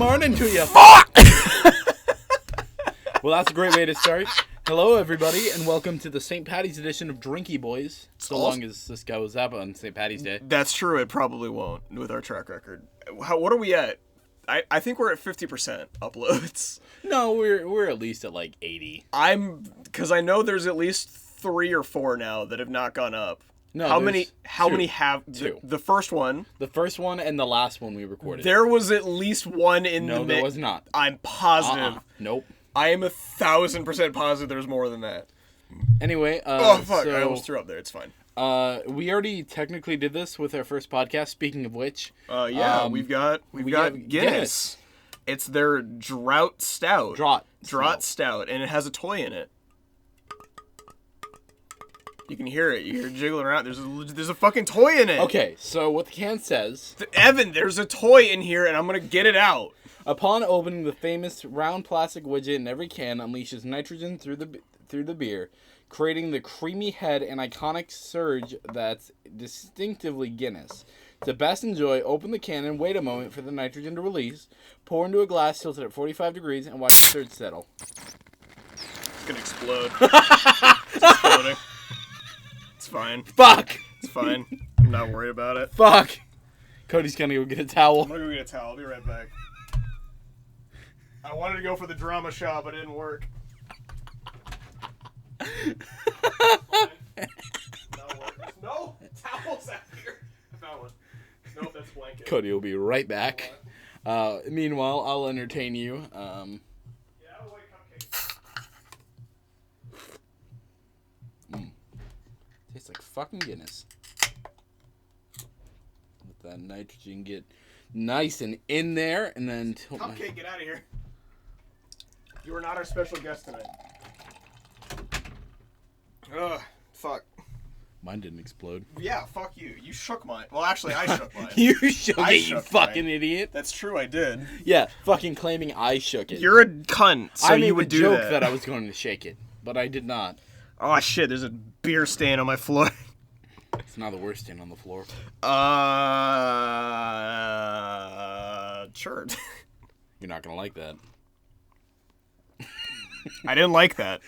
morning to you. Fuck! Well, that's a great way to start. Hello, everybody, and welcome to the St. Patty's edition of Drinky Bois. So long as this goes up on St. Patty's Day. That's true. It probably won't with our track record. What are we at? I think we're at 50% uploads. No, we're at least at like 80. Because I know there's at least 3 or 4 now that have not gone up. No, how many have two? The first one. The first one and the last one we recorded. There was at least one in the mix. No, there was not. I'm positive. Nope. I am 1,000% positive there's more than that. Anyway, oh fuck! I almost threw up there. It's fine. We already technically did this with our first podcast. Speaking of which, we've got Guinness. It's their Drought Stout. Drought Stout, and it has a toy in it. You can hear it. You hear it jiggling around. There's a fucking toy in it. Okay, so what the can says... Evan, there's a toy in here, and I'm gonna get it out. Upon opening, the famous round plastic widget in every can unleashes nitrogen through the beer, creating the creamy head and iconic surge that's distinctively Guinness. To best enjoy, open the can and wait a moment for the nitrogen to release. Pour into a glass tilted at 45 degrees and watch the surge settle. It's gonna explode. It's exploding. It's fine. Fuck! It's fine. I'm not worried about it. Fuck! Cody's gonna go get a towel. I'm gonna go get a towel. I'll be right back. I wanted to go for the drama shot, but it didn't work. No towels out here. I found one. Nope, that's blanket. Cody will be right back. Meanwhile, I'll entertain you. Yeah, white cupcake. Tastes like fucking Guinness. Let that nitrogen get nice and in there, and then... Cupcake, get out of here. You are not our special guest tonight. Ugh, fuck. Mine didn't explode. Yeah, fuck you. You shook mine. Well, actually, I shook mine. You shook it, you fucking idiot. That's true, I did. Yeah, fucking claiming I shook it. You're a cunt, so you would do that. I made the joke that I was going to shake it, but I did not. Oh, shit, there's a beer stain on my floor. It's not the worst stain on the floor. Sure. You're not going to like that. I didn't like that.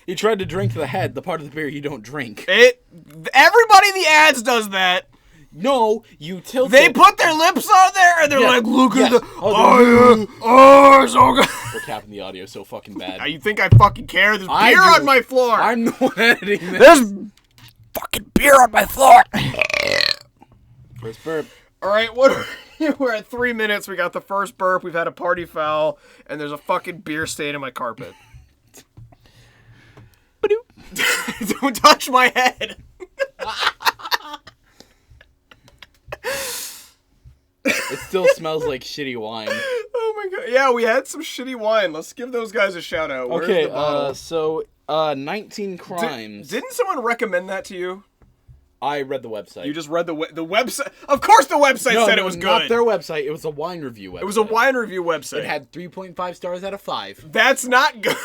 You tried to drink the head, the part of the beer you don't drink. Everybody in the ads does that. No, you tilt They it. put their lips on there and they're like, look at the... it's so good. We're capping the audio so fucking bad. You think I fucking care? There's beer on my floor. I'm the one editing this. There's fucking beer on my floor. First burp. All right, we're at 3 minutes. We got the first burp. We've had a party foul, and there's a fucking beer stain in my carpet. Don't touch my head. It still smells like shitty wine. Oh my god. Yeah, we had some shitty wine. Let's give those guys a shout out. Where's the bottle? So 19 Crimes. Didn't someone recommend that to you? I read the website. You just read the website? Of course the website said it was good. Not their website. It was a wine review website. It was a wine review website. It had 3.5 stars out of 5. That's not good.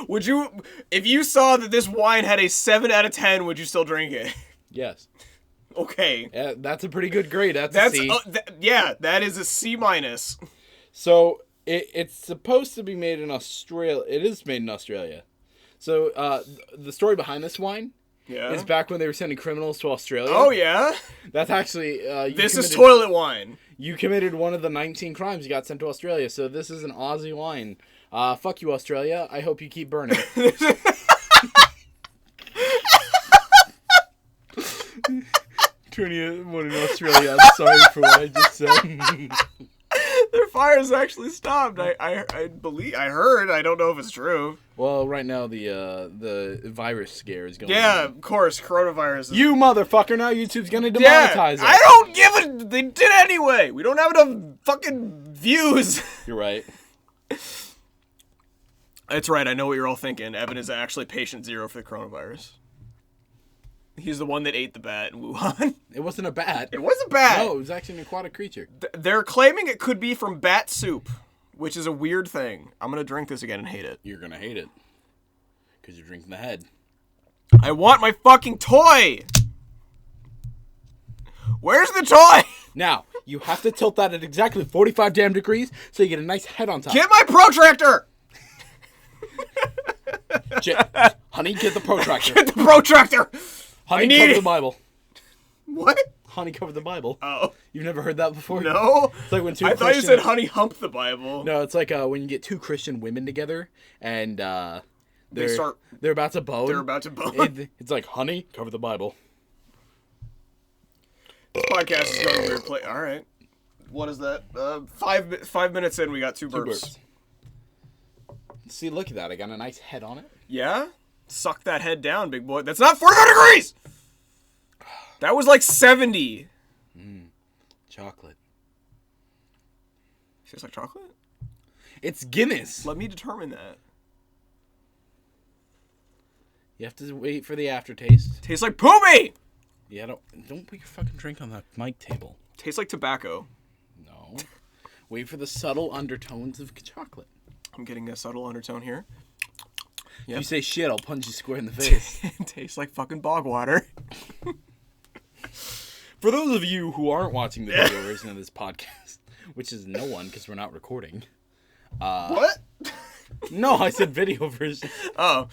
Would you, if you saw that this wine had a 7 out of 10, would you still drink it? Yes. Okay. Yeah, that's a pretty good grade. That's a C. Yeah, that is a C minus. So it's supposed to be made in Australia. It is made in Australia. So the story behind this wine is back when they were sending criminals to Australia. Oh yeah. That's actually this is toilet wine. You committed one of the 19 crimes. You got sent to Australia. So this is an Aussie wine. Fuck you, Australia. I hope you keep burning. To anyone in Australia, I'm sorry for what I just said. Their fires actually stopped. I believe. I heard. I don't know if it's true. Well, right now the virus scare is going on. Yeah, of course. Coronavirus. You motherfucker! Now YouTube's gonna demonetize it. I don't give a. They did anyway. We don't have enough fucking views. You're right. That's right. I know what you're all thinking. Evan is actually patient 0 for the coronavirus. He's the one that ate the bat in Wuhan. It wasn't a bat. It was a bat. No, it was actually an aquatic creature. They're claiming it could be from bat soup, which is a weird thing. I'm going to drink this again and hate it. You're going to hate it. Because you're drinking the head. I want my fucking toy! Where's the toy? Now, you have to tilt that at exactly 45 damn degrees so you get a nice head on top. Get my protractor! Honey, get the protractor. Get the protractor! Honey, cover the Bible. What? Honey, cover the Bible. Oh. You've never heard that before? No. It's like when I thought you said honey hump the Bible. No, it's like when you get two Christian women together and they're about to bone. They're about to bone. It's like, honey, cover the Bible. This podcast is going weird place. All right. What is that? 5 minutes in, we got two burps. See, look at that. I got a nice head on it. Yeah? Suck that head down, big boy. That's not 45 degrees! That was like 70. Chocolate. Tastes like chocolate? It's Guinness. Let me determine that. You have to wait for the aftertaste. Tastes like poopy! Yeah, don't put your fucking drink on that mic table. Tastes like tobacco. No. Wait for the subtle undertones of chocolate. I'm getting a subtle undertone here. Yep. If you say shit, I'll punch you square in the face. It tastes like fucking bog water. For those of you who aren't watching the video version of this podcast, which is no one because we're not recording. What? No, I said video version. Oh.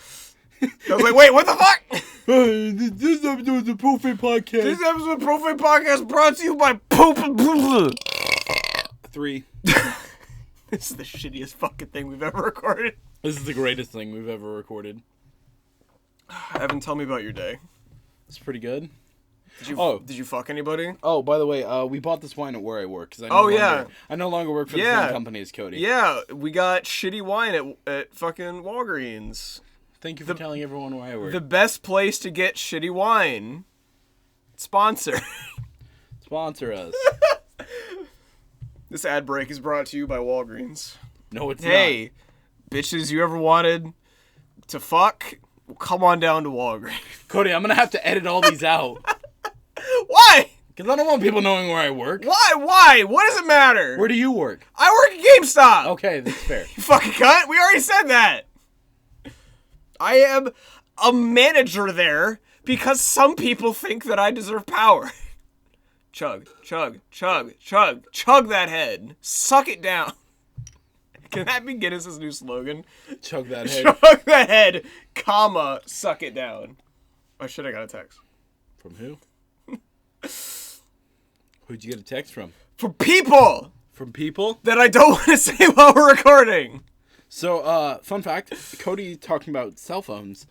I was like, wait, what the fuck? This episode of the Profane Podcast. This episode of the Profane Podcast brought to you by Poop. 3. This is the shittiest fucking thing we've ever recorded. This is the greatest thing we've ever recorded. Evan, tell me about your day. It's pretty good. Did you fuck anybody? Oh, by the way, we bought this wine at where I work. Cause I no longer work for the same company as Cody. Yeah, we got shitty wine at fucking Walgreens. Thank you for telling everyone where I work. The best place to get shitty wine. Sponsor. Sponsor us. This ad break is brought to you by Walgreens. No, it's not. Hey, bitches, you ever wanted to fuck? Well, come on down to Walgreens. Cody, I'm going to have to edit all these out. Why? Because I don't want people knowing where I work. Why? What does it matter? Where do you work? I work at GameStop. Okay, that's fair. You fucking cunt. We already said that. I am a manager there because some people think that I deserve power. Chug, chug, chug, chug, chug that head. Suck it down. Can that be Guinness's new slogan? Chug that head. Chug that head, comma, suck it down. Oh shit, I got a text. From who? Who'd you get a text from? From people! From people? That I don't want to say while we're recording. So, fun fact, Cody talking about cell phones.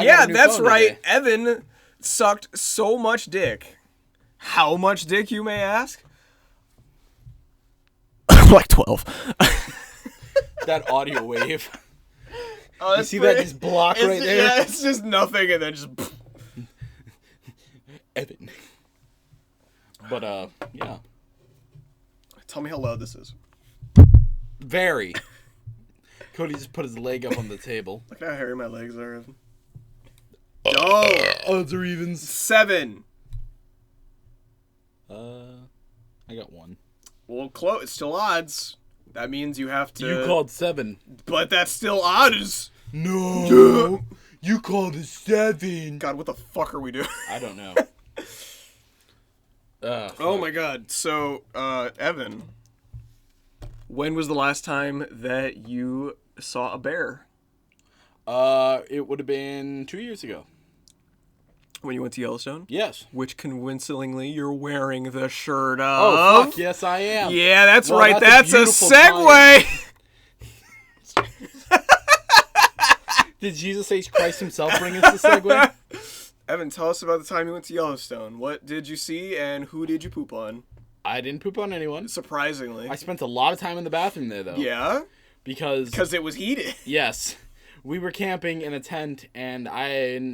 Yeah, that's right. Today. Evan sucked so much dick. How much dick, you may ask? Like 12. That audio wave. Oh, you see that just block right there? Yeah, it's just nothing and then just... Evan. But, yeah. Tell me how loud this is. Very. Cody just put his leg up on the table. Look how hairy my legs are. Oh! Odds or evens. 7. I got 1. Well, close. It's still odds. That means you have to... You called 7. But that's still odds. No. You called it 7. God, what the fuck are we doing? I don't know. Oh my god. So, Evan, when was the last time that you saw a bear? It would have been 2 years ago. When you went to Yellowstone? Yes. Which, convincingly, you're wearing the shirt of. Oh, fuck yes, I am. Yeah, that's right. That's a segue. Did Jesus H. Christ himself bring us the segue? Evan, tell us about the time you went to Yellowstone. What did you see, and who did you poop on? I didn't poop on anyone. Surprisingly. I spent a lot of time in the bathroom there, though. Yeah? Because it was heated. Yes. We were camping in a tent, and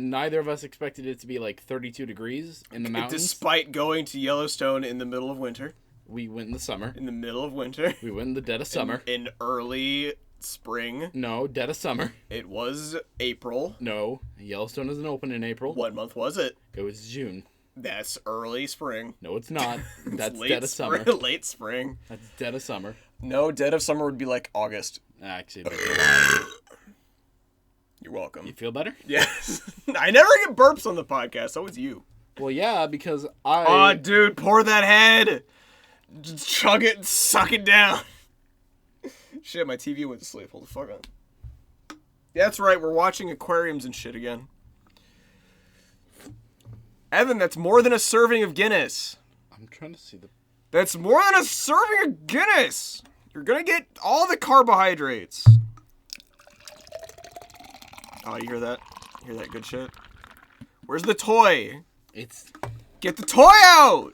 neither of us expected it to be like 32 degrees in the mountains. Despite going to Yellowstone in the middle of winter. We went in the summer. In the middle of winter. We went in the dead of summer. In early spring. No, dead of summer. It was April. No, Yellowstone doesn't open in April. What month was it? It was June. That's early spring. No, it's not. That's dead of summer. Late spring. That's dead of summer. No, dead of summer would be like August. Actually, you're welcome. You feel better? Yes. I never get burps on the podcast. So it's you. Well, yeah, because Aw, dude, pour that head. Just chug it and suck it down. Shit, my TV went to sleep. Hold the fuck on. Yeah, that's right. We're watching aquariums and shit again. Evan, that's more than a serving of Guinness. I'm trying to see the... That's more than a serving of Guinness. You're gonna get all the carbohydrates. Oh, you hear that? You hear that good shit? Where's the toy? Get the toy out!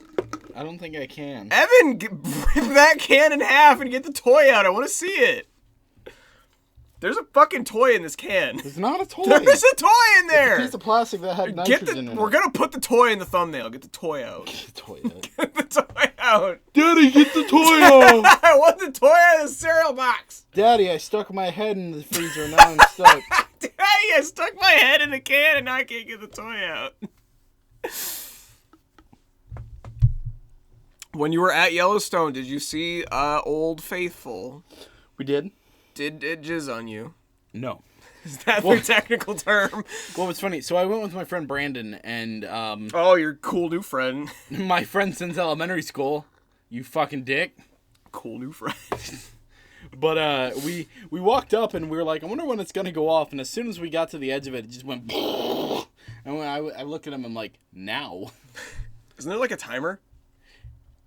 I don't think I can. Evan, rip that can in half and get the toy out. I want to see it. There's a fucking toy in this can. There's not a toy. There's a toy in there. It's a piece of plastic that had nitrogen in it. We're gonna put the toy in the thumbnail. Get the toy out. Get the toy out. Get the toy out. Daddy, get the toy out. I want the toy out of the cereal box. Daddy, I stuck my head in the freezer and now I'm stuck. Daddy, I stuck my head in the can and now I can't get the toy out. When you were at Yellowstone, did you see Old Faithful? We did. Did it jizz on you? No. Is that the technical term? Well, it's funny. So I went with my friend Brandon and... oh, your cool new friend. My friend since elementary school. You fucking dick. Cool new friend. But we walked up and we were like, I wonder when it's going to go off. And as soon as we got to the edge of it, it just went... And when I looked at him, I'm like, now? Isn't there like a timer?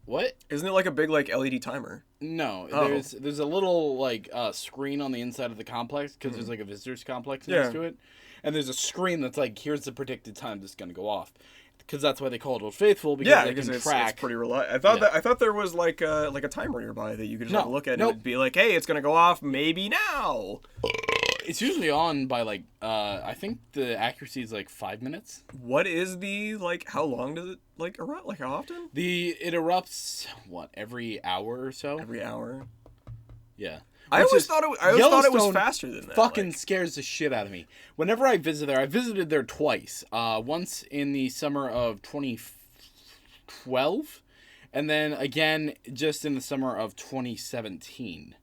What? Isn't it like a big like LED timer? No, Oh. there's a little like screen on the inside of the complex because there's like a visitors complex next to it, and there's a screen that's like, here's the predicted time this is gonna go off, because that's why they call it Old Faithful, because they can track. It's pretty reliable. I thought there was like a timer nearby that you could just like, look at and it'd be like, hey, it's gonna go off maybe now. It's usually on by like I think the accuracy is like 5 minutes. What is the like? How long does it like erupt? Like how often? It erupts every hour or so. Every hour. Yeah. I always thought it was faster than that. Fucking scares the shit out of me. Whenever I visit there, I visited there twice. Once in the summer of 2012, and then again just in the summer of 2017.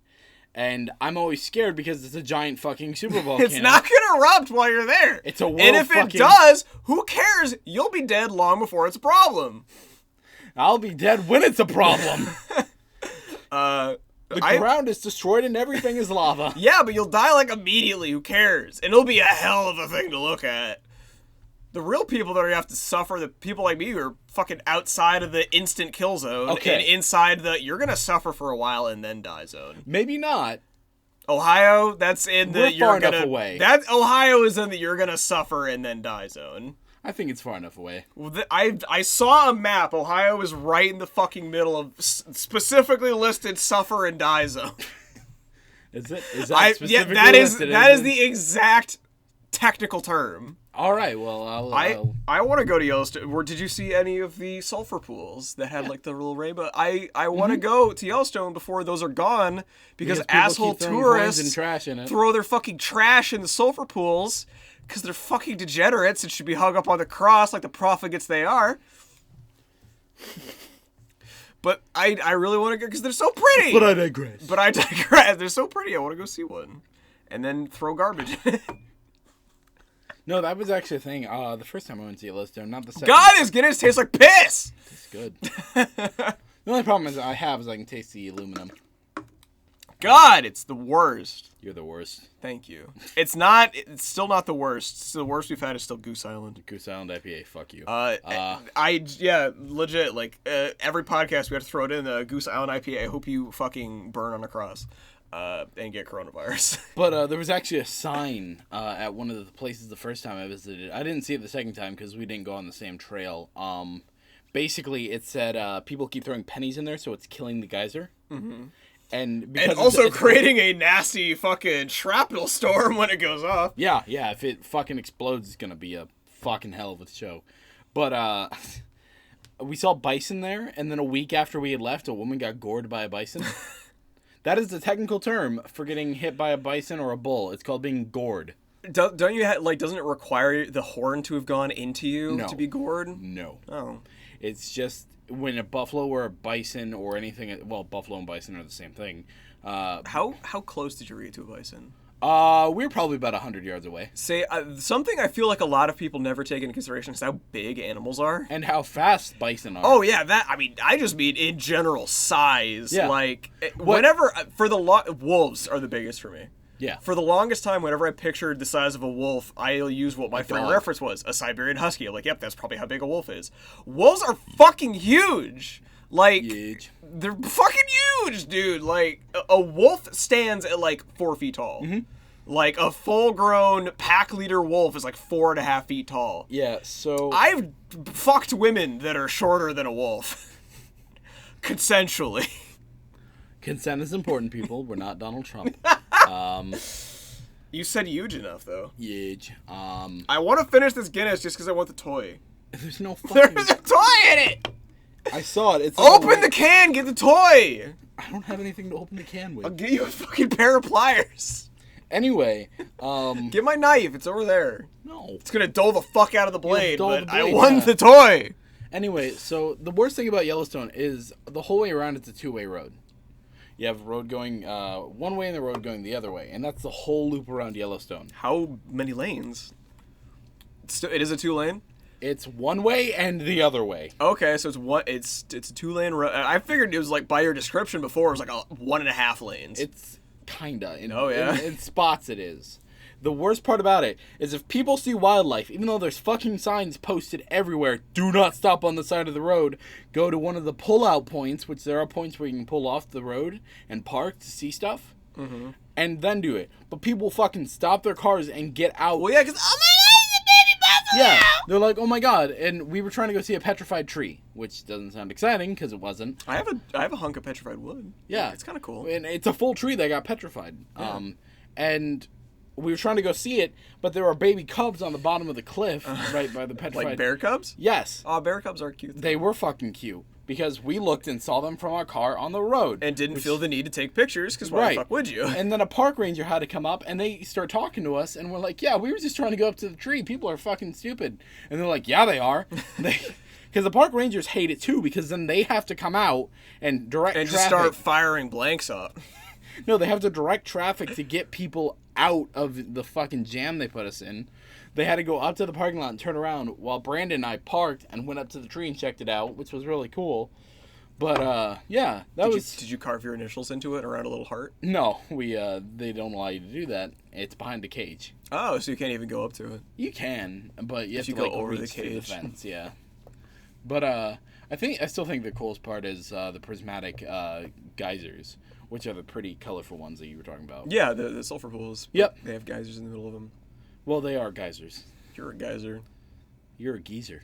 And I'm always scared because it's a giant fucking Super Bowl. It's not gonna erupt while you're there. It's a world and if fucking... it does, who cares? You'll be dead long before it's a problem. I'll be dead when it's a problem. The ground is destroyed and everything is lava. Yeah, but you'll die like immediately. Who cares? And it'll be a hell of a thing to look at. The real people that are have to suffer, the people like me who are fucking outside of the instant kill zone and inside the you're gonna suffer for a while and then die zone. Maybe not. Ohio, that's in the We're you're far gonna enough away. That Ohio is in the you're gonna suffer and then die zone. I think it's far enough away. Well, I saw a map. Ohio is right in the fucking middle of specifically listed suffer and die zone. Is it? Is that specifically that listed? is the exact technical term. All right, well, I want to go to Yellowstone. Did you see any of the sulfur pools that had like the little rainbow? I want to go to Yellowstone before those are gone because asshole tourists throw their fucking trash in the sulfur pools because they're fucking degenerates and should be hung up on the cross like the profligates they are. But I really want to go because they're so pretty. But I digress. They're so pretty. I want to go see one. And then throw garbage in it. No, that was actually a thing. The first time I went to Yellowstone, not the second. God, this Guinness tastes like piss! It's good. The only problem I can taste the aluminum. God, it's the worst. You're the worst. Thank you. It's still not the worst. So the worst we've had is still Goose Island. Goose Island IPA, fuck you. Legit, like, every podcast we have to throw it in, the Goose Island IPA. I hope you fucking burn on a cross. And get coronavirus. But there was actually a sign at one of the places the first time I visited. I didn't see it the second time because we didn't go on the same trail. Basically, it said people keep throwing pennies in there, so it's killing the geyser. Mm-hmm. And also creating a nasty fucking shrapnel storm when it goes off. Yeah. If it fucking explodes, it's gonna be a fucking hell of a show. But we saw bison there, and then a week after we had left, a woman got gored by a bison. That is the technical term for getting hit by a bison or a bull. It's called being gored. Don't you doesn't it require the horn to have gone into you to be gored? No. Oh. It's just when a buffalo or a bison or anything, well, buffalo and bison are the same thing. How close did you get to a bison? We're probably about 100 yards away. Say, something I feel like a lot of people never take into consideration is how big animals are. And how fast bison are. Oh, yeah, I just mean in general size. Yeah. Like, whenever, wolves are the biggest for me. Yeah. For the longest time, whenever I pictured the size of a wolf, I'll use what my frame of reference was, a Siberian Husky. I'm like, yep, that's probably how big a wolf is. Wolves are fucking huge. Like, they're fucking huge, dude. Like, a wolf stands at, like, 4 feet tall. Mm-hmm. Like, a full-grown pack leader wolf is, like, 4.5 feet tall. Yeah, so... I've fucked women that are shorter than a wolf. Consensually. Consent is important, people. We're not Donald Trump. You said huge enough, though. Huge. I want to finish this Guinness just because I want the toy. There's no fucking... There's a toy in it! I saw it. It's open the can, get the toy! I don't have anything to open the can with. I'll get you a fucking pair of pliers. Anyway, get my knife, it's over there. No. It's gonna dull the fuck out of the blade, but the blade, I won the toy! Anyway, so the worst thing about Yellowstone is the whole way around it's a two-way road. You have a road going one way and the road going the other way, and that's the whole loop around Yellowstone. How many lanes? It is a 2-lane? It's one way and the other way. Okay, so it's a 2-lane road. I figured it was like by your description before, it was like 1.5 lanes. It's kinda. In spots it is. The worst part about it is if people see wildlife, even though there's fucking signs posted everywhere, do not stop on the side of the road, go to one of the pull-out points, which there are points where you can pull off the road and park to see stuff, and then do it. But people fucking stop their cars and get out. Well, yeah, because, oh my God, it's a baby buffalo! Yeah, they're like, oh my God, and we were trying to go see a petrified tree, which doesn't sound exciting, because it wasn't. I have a hunk of petrified wood. Yeah. It's kind of cool. And it's a full tree that got petrified. Yeah. And we were trying to go see it, but there were baby cubs on the bottom of the cliff right by the petrified... Like bear cubs? Yes. Oh, bear cubs are cute. They were fucking cute, because we looked and saw them from our car on the road. And didn't feel the need to take pictures, because why the fuck would you? And then a park ranger had to come up, and they start talking to us, and we're like, yeah, we were just trying to go up to the tree. People are fucking stupid. And they're like, yeah, they are. Because the park rangers hate it, too, because then they have to come out and direct traffic. And just start firing blanks up. No, they have to direct traffic to get people out of the fucking jam they put us in. They had to go up to the parking lot and turn around while Brandon and I parked and went up to the tree and checked it out, which was really cool. But, yeah, Did you carve your initials into it around a little heart? No, they don't allow you to do that. It's behind the cage. Oh, so you can't even go up to it. You can, but you have to, go like, over the reach through cage. the fence, yeah. But, I still think the coolest part is the prismatic geysers, which are the pretty colorful ones that you were talking about. Yeah, the sulfur pools. Yep. They have geysers in the middle of them. Well, they are geysers. You're a geyser. You're a geezer.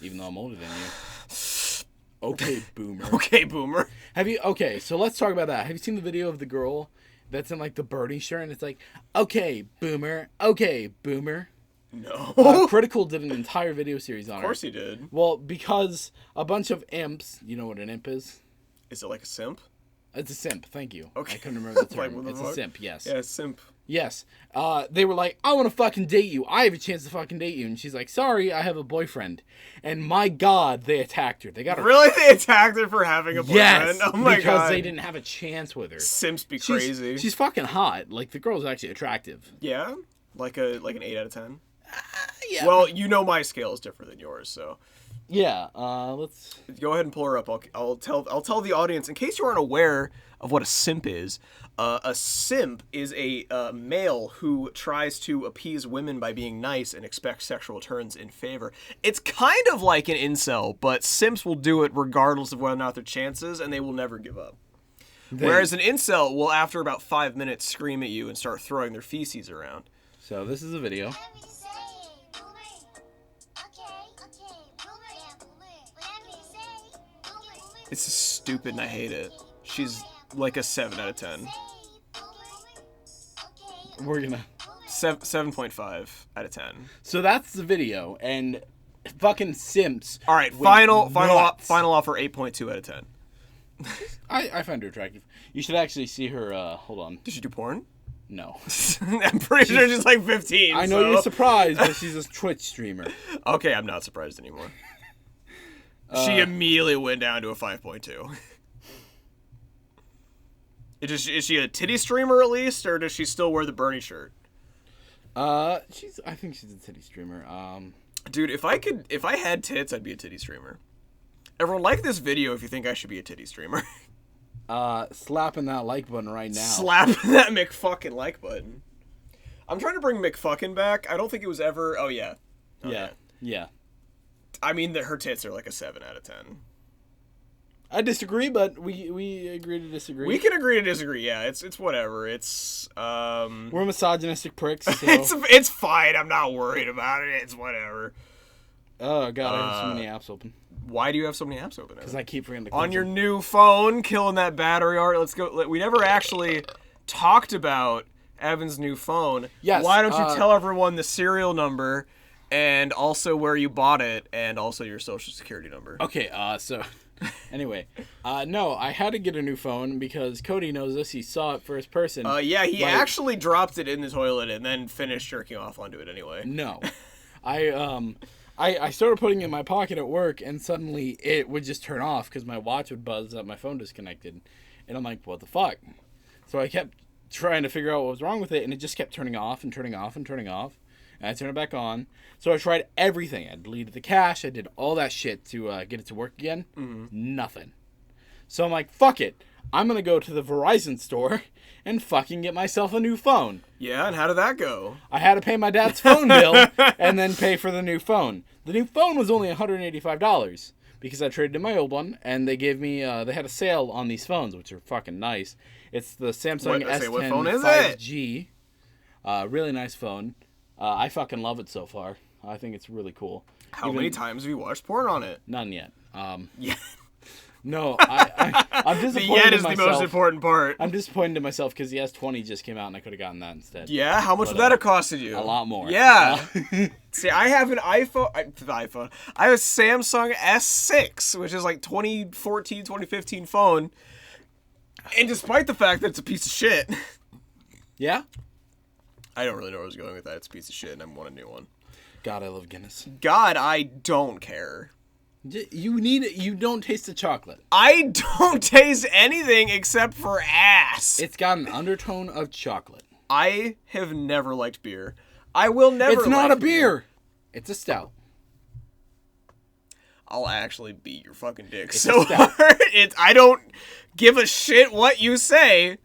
Even though I'm older than you. Okay, boomer. Okay, boomer. Okay, so let's talk about that. Have you seen the video of the girl that's in, like, the birding shirt? And it's like, okay, boomer. Okay, boomer. No. Critical did an entire video series on her. Of course he did. Well, because a bunch of imps, you know what an imp is? Is it like a simp? It's a simp, thank you. Okay. I couldn't remember the term. Like, what the It's fuck? a simp, yes. Yeah, simp. Yes. They were like, I want to fucking date you. I have a chance to fucking date you. And she's like, sorry, I have a boyfriend. And my God, they attacked her. They got her. Really? They attacked her for having a boyfriend? Yes. Oh my God. Because they didn't have a chance with her. Simps be crazy. She's fucking hot. Like, the girl's actually attractive. Yeah? Like an 8 out of 10? Yeah. Well, you know my scale is different than yours, so... Yeah, let's... Go ahead and pull her up. I'll tell the audience, in case you aren't aware of what a simp is, a simp is a male who tries to appease women by being nice and expects sexual turns in favor. It's kind of like an incel, but simps will do it regardless of whether or not their chances, and they will never give up. Whereas an incel will, after about 5 minutes, scream at you and start throwing their feces around. So this is a video. It's stupid and I hate it. She's like a 7 out of 10. We're gonna... 7.5 out of 10. So that's the video, and fucking simps... All right, final offer, 8.2 out of 10. I find her attractive. You should actually see her, hold on. Did she do porn? No. I'm pretty sure she's like 15. I know you're surprised, but she's a Twitch streamer. Okay, I'm not surprised anymore. She immediately went down to a 5.2. Is she a titty streamer at least, or does she still wear the Bernie shirt? I think she's a titty streamer. Dude, if I had tits, I'd be a titty streamer. Everyone, like this video if you think I should be a titty streamer. Slapping that like button right now. Slapping that McFucking like button. I'm trying to bring McFucking back. I don't think it was ever. Oh yeah. Yeah. I mean that her tits are like a 7 out of 10. I disagree, but we agree to disagree. We can agree to disagree. Yeah, it's whatever. It's we're misogynistic pricks. So. it's fine. I'm not worried about it. It's whatever. Oh god, I have so many apps open. Why do you have so many apps open? Because I keep forgetting to on your new phone, killing that battery art. Let's go. We never actually talked about Evan's new phone. Yes. Why don't you tell everyone the serial number and also where you bought it and also your social security number? Okay. So. Anyway, no, I had to get a new phone because Cody knows this. He saw it first person. Yeah, he actually dropped it in the toilet and then finished jerking off onto it anyway. No. I started putting it in my pocket at work, and suddenly it would just turn off because my watch would buzz that my phone disconnected. And I'm like, what the fuck? So I kept trying to figure out what was wrong with it, and it just kept turning off and turning off and turning off. And I turned it back on. So I tried everything. I deleted the cache. I did all that shit to get it to work again. Mm-hmm. Nothing. So I'm like, fuck it. I'm going to go to the Verizon store and fucking get myself a new phone. Yeah, and how did that go? I had to pay my dad's phone bill and then pay for the new phone. The new phone was only $185 because I traded in my old one, and they gave me, they had a sale on these phones, which are fucking nice. It's the Samsung S10 what phone is 5G. Really nice phone. I fucking love it so far. I think it's really cool. How many times have you watched porn on it? None yet. Yeah. No, I'm disappointed The yet is in myself. the most important part. I'm disappointed in myself because the S20 just came out and I could have gotten that instead. Yeah? How much would that have costed you? A lot more. Yeah. See, I have an iPhone. I have a Samsung S6, which is like 2014, 2015 phone. And despite the fact that it's a piece of shit. Yeah? I don't really know where I was going with that. It's a piece of shit and I want a new one. God, I love Guinness. God, I don't care. You don't taste the chocolate. I don't taste anything except for ass. It's got an undertone of chocolate. I have never liked beer. I will never It's not a beer. It's a stout. I'll actually beat your fucking dick It's so hard. I don't give a shit what you say.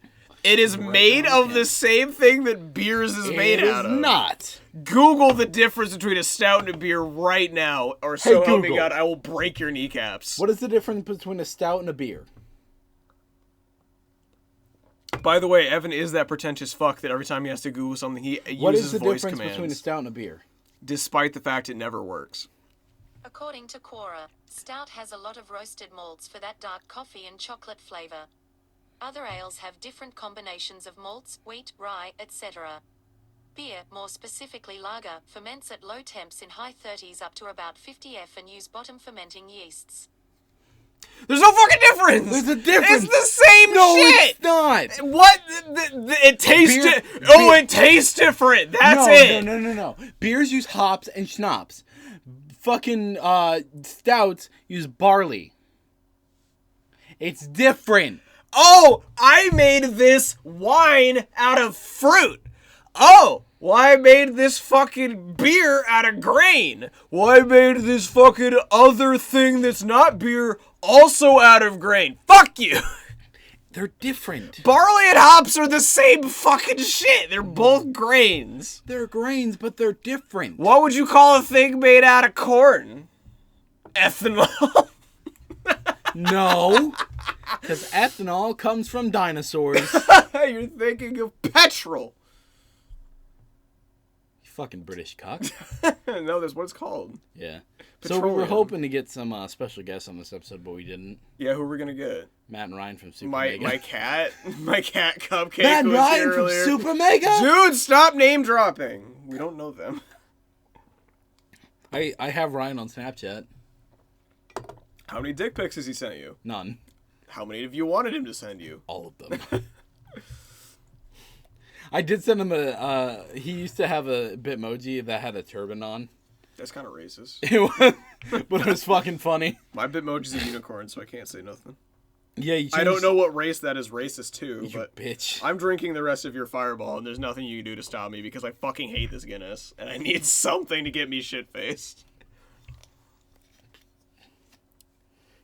It is made of the same thing that beers is made out of. It is not. Google the difference between a stout and a beer right now, or so help me Google. God, I will break your kneecaps. What is the difference between a stout and a beer? By the way, Evan is that pretentious fuck that every time he has to Google something, he What uses is the voice difference commands. between a stout and a beer? Despite the fact it never works. According to Quora, stout has a lot of roasted malts for that dark coffee and chocolate flavor. Other ales have different combinations of malts, wheat, rye, etc. Beer, more specifically lager, ferments at low temps in high 30s up to about 50 and use bottom fermenting yeasts. There's no fucking difference! There's a difference! It's the same shit! It's not! What? It tastes... it tastes different! That's it! No. Beers use hops and schnapps. Fucking stouts use barley. It's different. Oh, I made this wine out of fruit. Oh, well, I made this fucking beer out of grain. Well, I made this fucking other thing that's not beer also out of grain. Fuck you. They're different. Barley and hops are the same fucking shit. They're both grains. They're grains, but they're different. What would you call a thing made out of corn? Ethanol. No, because ethanol comes from dinosaurs. You're thinking of petrol. You fucking British cock. No, that's what it's called. Yeah. Petroleum. So we were hoping to get some special guests on this episode, but we didn't. Yeah, who are we gonna get? Matt and Ryan from Super My Mega. cat Cupcake. Matt and was Ryan here from earlier. Super Mega. Dude, stop name dropping. We don't know them. I have Ryan on Snapchat. How many dick pics has he sent you? None. How many have you wanted him to send you? All of them. I did send him a. He used to have a Bitmoji that had a turban on. That's kind of racist. It was, but it was fucking funny. My Bitmoji's a unicorn, so I can't say nothing. Yeah, you I don't know what race that is racist to, You but bitch. I'm drinking the rest of your Fireball, and there's nothing you can do to stop me because I fucking hate this Guinness, and I need something to get me shit-faced.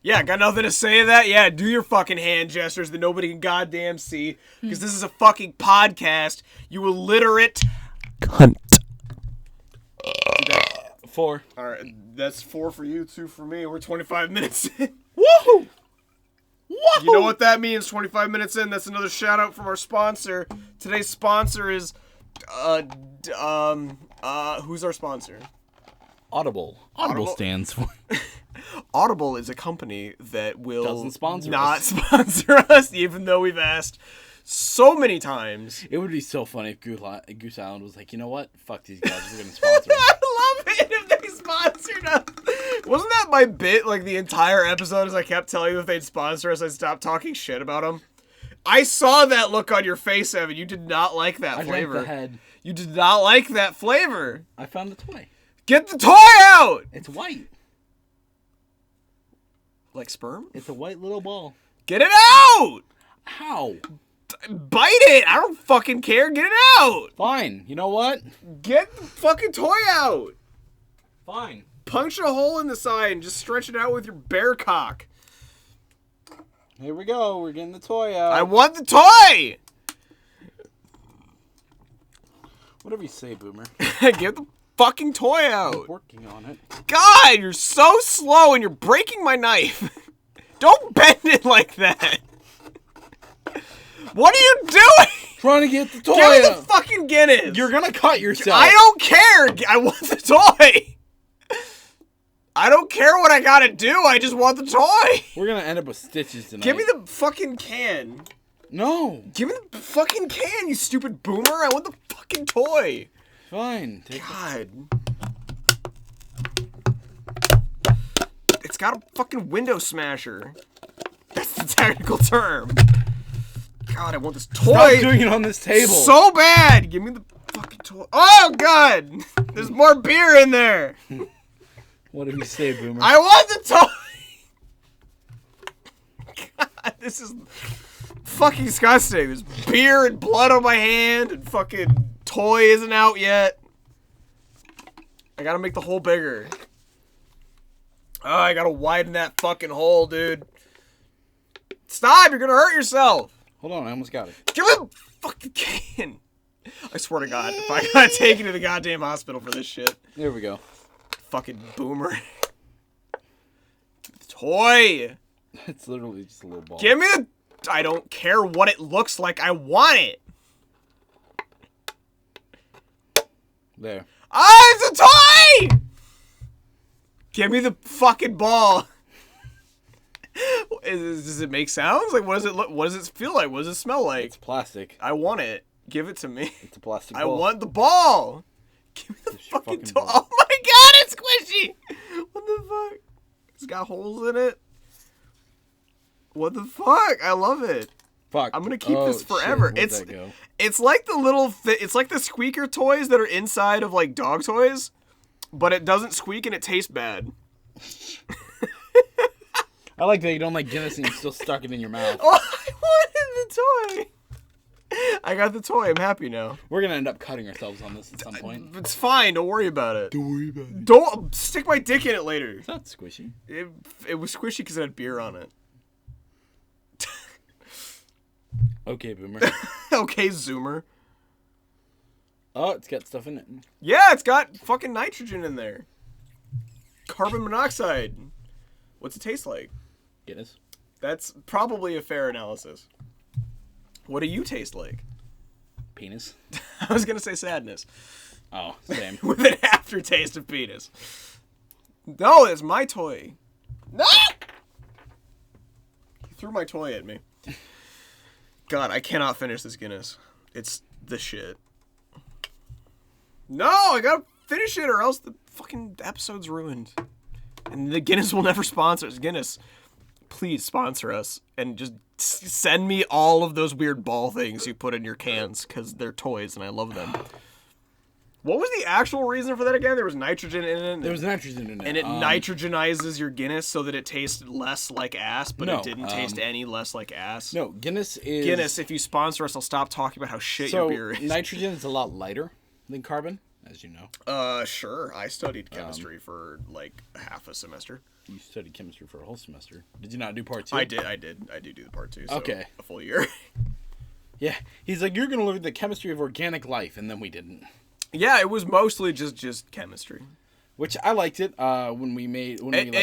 Yeah, got nothing to say to that? Yeah, do your fucking hand gestures that nobody can goddamn see, because this is a fucking podcast, you illiterate cunt. 4. Alright, that's 4 for you, 2 for me. We're 25 minutes in. Woohoo! Woohoo! You know what that means? 25 minutes in. That's another shout out from our sponsor. Today's sponsor is, who's our sponsor? Audible. Audible stands for. Audible is a company that will Doesn't sponsor not us. sponsor us, even though we've asked so many times. It would be so funny if Goose Island was like, you know what? Fuck these guys. We're gonna sponsor us. I love it if they sponsored us. Wasn't that my bit, like, the entire episode, as I kept telling them if they'd sponsor us, I'd stop talking shit about them? I saw that look on your face, Evan. You did not like that I flavor. drank the head. You did not like that flavor. I found the toy. Get the toy out! It's white. Like sperm? It's a white little ball. Get it out! How? Bite it! I don't fucking care. Get it out! Fine. You know what? Get the fucking toy out! Fine. Punch a hole in the side and just stretch it out with your bear cock. Here we go. We're getting the toy out. I want the toy! Whatever you say, Boomer. Get the fucking toy I'm out. working on it. God, you're so slow and you're breaking my knife. Don't bend it like that. What are you doing? Trying to get the toy Give me the out. fucking Guinness. You're gonna cut yourself. I don't care. I want the toy. I don't care what I gotta do. I just want the toy. We're gonna end up with stitches tonight. Give me the fucking can. No. Give me the fucking can, you stupid boomer. I want the fucking toy. Fine. Take God. It's got a fucking window smasher. That's the technical term. God, I want this toy. Stop doing it on this table. So bad. Give me the fucking toy. Oh, God. There's more beer in there. Whatever you say, Boomer. I want the toy. God, this is fucking disgusting. There's beer and blood on my hand, and fucking toy isn't out yet. I gotta make the hole bigger. Oh, I gotta widen that fucking hole, dude. Stop, you're gonna hurt yourself. Hold on, I almost got it. Give me the fucking can. I swear to God, if I got taken to the goddamn hospital for this shit. There we go. Fucking boomer. Toy. It's literally just a little ball. Give me the... I don't care what it looks like. I want it. There. Ah, it's a toy! Give me the fucking ball. Does it make sounds? Like, what does it look? What does it feel like? What does it smell like? It's plastic. I want it. Give it to me. It's a plastic I ball. want the ball. Give me the It's your fucking fucking toy. ball. Oh my God, it's squishy. What the fuck? It's got holes in it. What the fuck? I love it. Fuck. I'm gonna keep Oh, this shit. forever. Where'd that go? It's like the little it's like the squeaker toys that are inside of like dog toys, but it doesn't squeak and it tastes bad. I like that you don't like Guinness and you still stuck it in your mouth. Oh, I wanted the toy. I got the toy. I'm happy now. We're gonna end up cutting ourselves on this at some point. It's fine. Don't worry about it. Don't worry about it. Don't stick my dick in it later. It's not squishy. It was squishy because it had beer on it. Okay, Boomer. Okay, Zoomer. Oh, it's got stuff in it. Yeah, it's got fucking nitrogen in there. Carbon monoxide. What's it taste like? Guinness. That's probably a fair analysis. What do you taste like? Penis. I was gonna say sadness. Oh, same. With an aftertaste of penis. No, it's my toy. No! He threw my toy at me. God, I cannot finish this Guinness. It's the shit. No, I gotta finish it or else the fucking episode's ruined. And the Guinness will never sponsor us. Guinness, please sponsor us and just send me all of those weird ball things you put in your cans because they're toys and I love them. What was the actual reason for that again? There was nitrogen in it. There was nitrogen in it. And it nitrogenizes your Guinness so that it tasted less like ass, but it didn't taste any less like ass. No, Guinness is... Guinness, if you sponsor us, I'll stop talking about how shit your beer is. Nitrogen is a lot lighter than carbon, as you know. Sure. I studied chemistry for like half a semester. You studied chemistry for a whole semester. Did you not do part 2? I did. I do the part 2. So okay. A full year. Yeah. He's like, you're going to look at the chemistry of organic life, and then we didn't. Yeah, it was mostly just chemistry. Which I liked it when we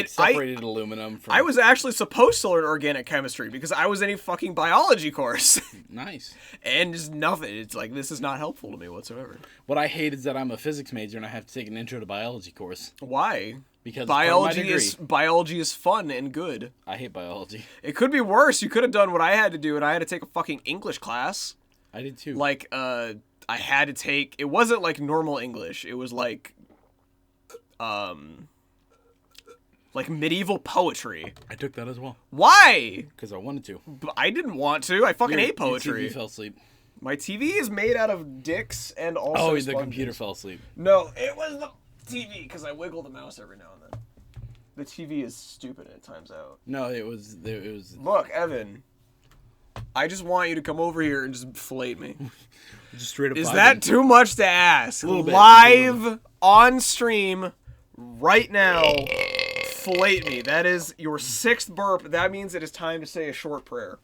separated aluminum from... I was actually supposed to learn organic chemistry because I was in a fucking biology course. Nice. And just nothing. It's like, this is not helpful to me whatsoever. What I hate is that I'm a physics major and I have to take an intro to biology course. Why? Because biology is fun and good. I hate biology. It could be worse. You could have done what I had to do, and I had to take a fucking English class. I did too. Like, I had to take... It wasn't like normal English. It was like medieval poetry. I took that as well. Why? Because I wanted to. But I didn't want to. I fucking hate poetry. Your TV fell asleep. My TV is made out of dicks and also sponges. sponges. Computer fell asleep. No, it was the TV, because I wiggle the mouse every now and then. The TV is stupid and it times out. No, it was... Look, Evan, I just want you to come over here and just fillet me. Just straight up. Is that too much to ask? A little bit. Live on stream right now, fillet me. That is your 6th burp. That means it is time to say a short prayer.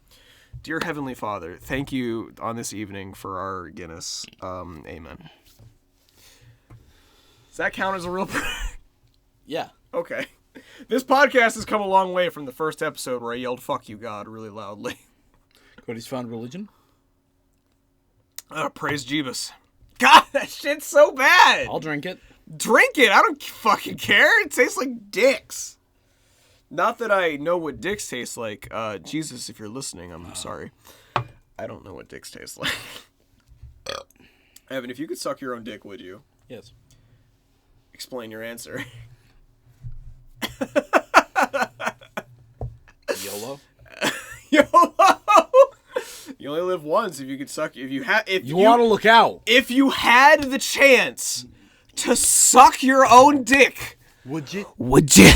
Dear Heavenly Father, thank you on this evening for our Guinness. Amen. Does that count as a real prayer? Yeah. Okay. This podcast has come a long way from the first episode where I yelled "fuck you, God" really loudly. Cody's found religion? Praise Jeebus. God, that shit's so bad. I'll drink it. Drink it. I don't fucking care. It tastes like dicks. Not that I know what dicks taste like. Jesus, if you're listening, I'm sorry. I don't know what dicks taste like. Evan, if you could suck your own dick, would you? Yes. Explain your answer. YOLO? YOLO! You only live once. If you could suck... You want to look out. If you had the chance to suck your own dick... Would you? Would you?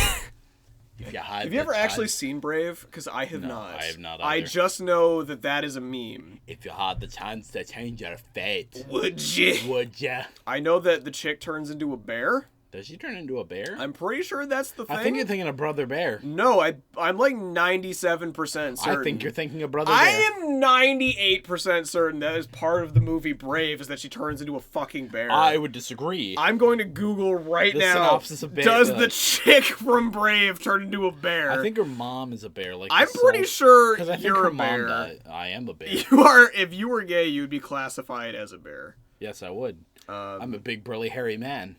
Have you ever actually seen Brave? Because I have not. I have not either. I just know that is a meme. If you had the chance to change your fate... Would you? Would you? I know that the chick turns into a bear. Does she turn into a bear? I'm pretty sure that's the thing. I think you're thinking of Brother Bear. No, I'm like 97% certain. I think you're thinking of Brother Bear. I am 98% certain that is part of the movie Brave, is that she turns into a fucking bear. I would disagree. I'm going to Google right the now. Synopsis of Bear, does the chick from Brave turn into a bear? I think her mom is a bear. Like I'm pretty sure you're a bear. I am a bear. You are. If you were gay, you'd be classified as a bear. Yes, I would. I'm a big, burly, hairy man.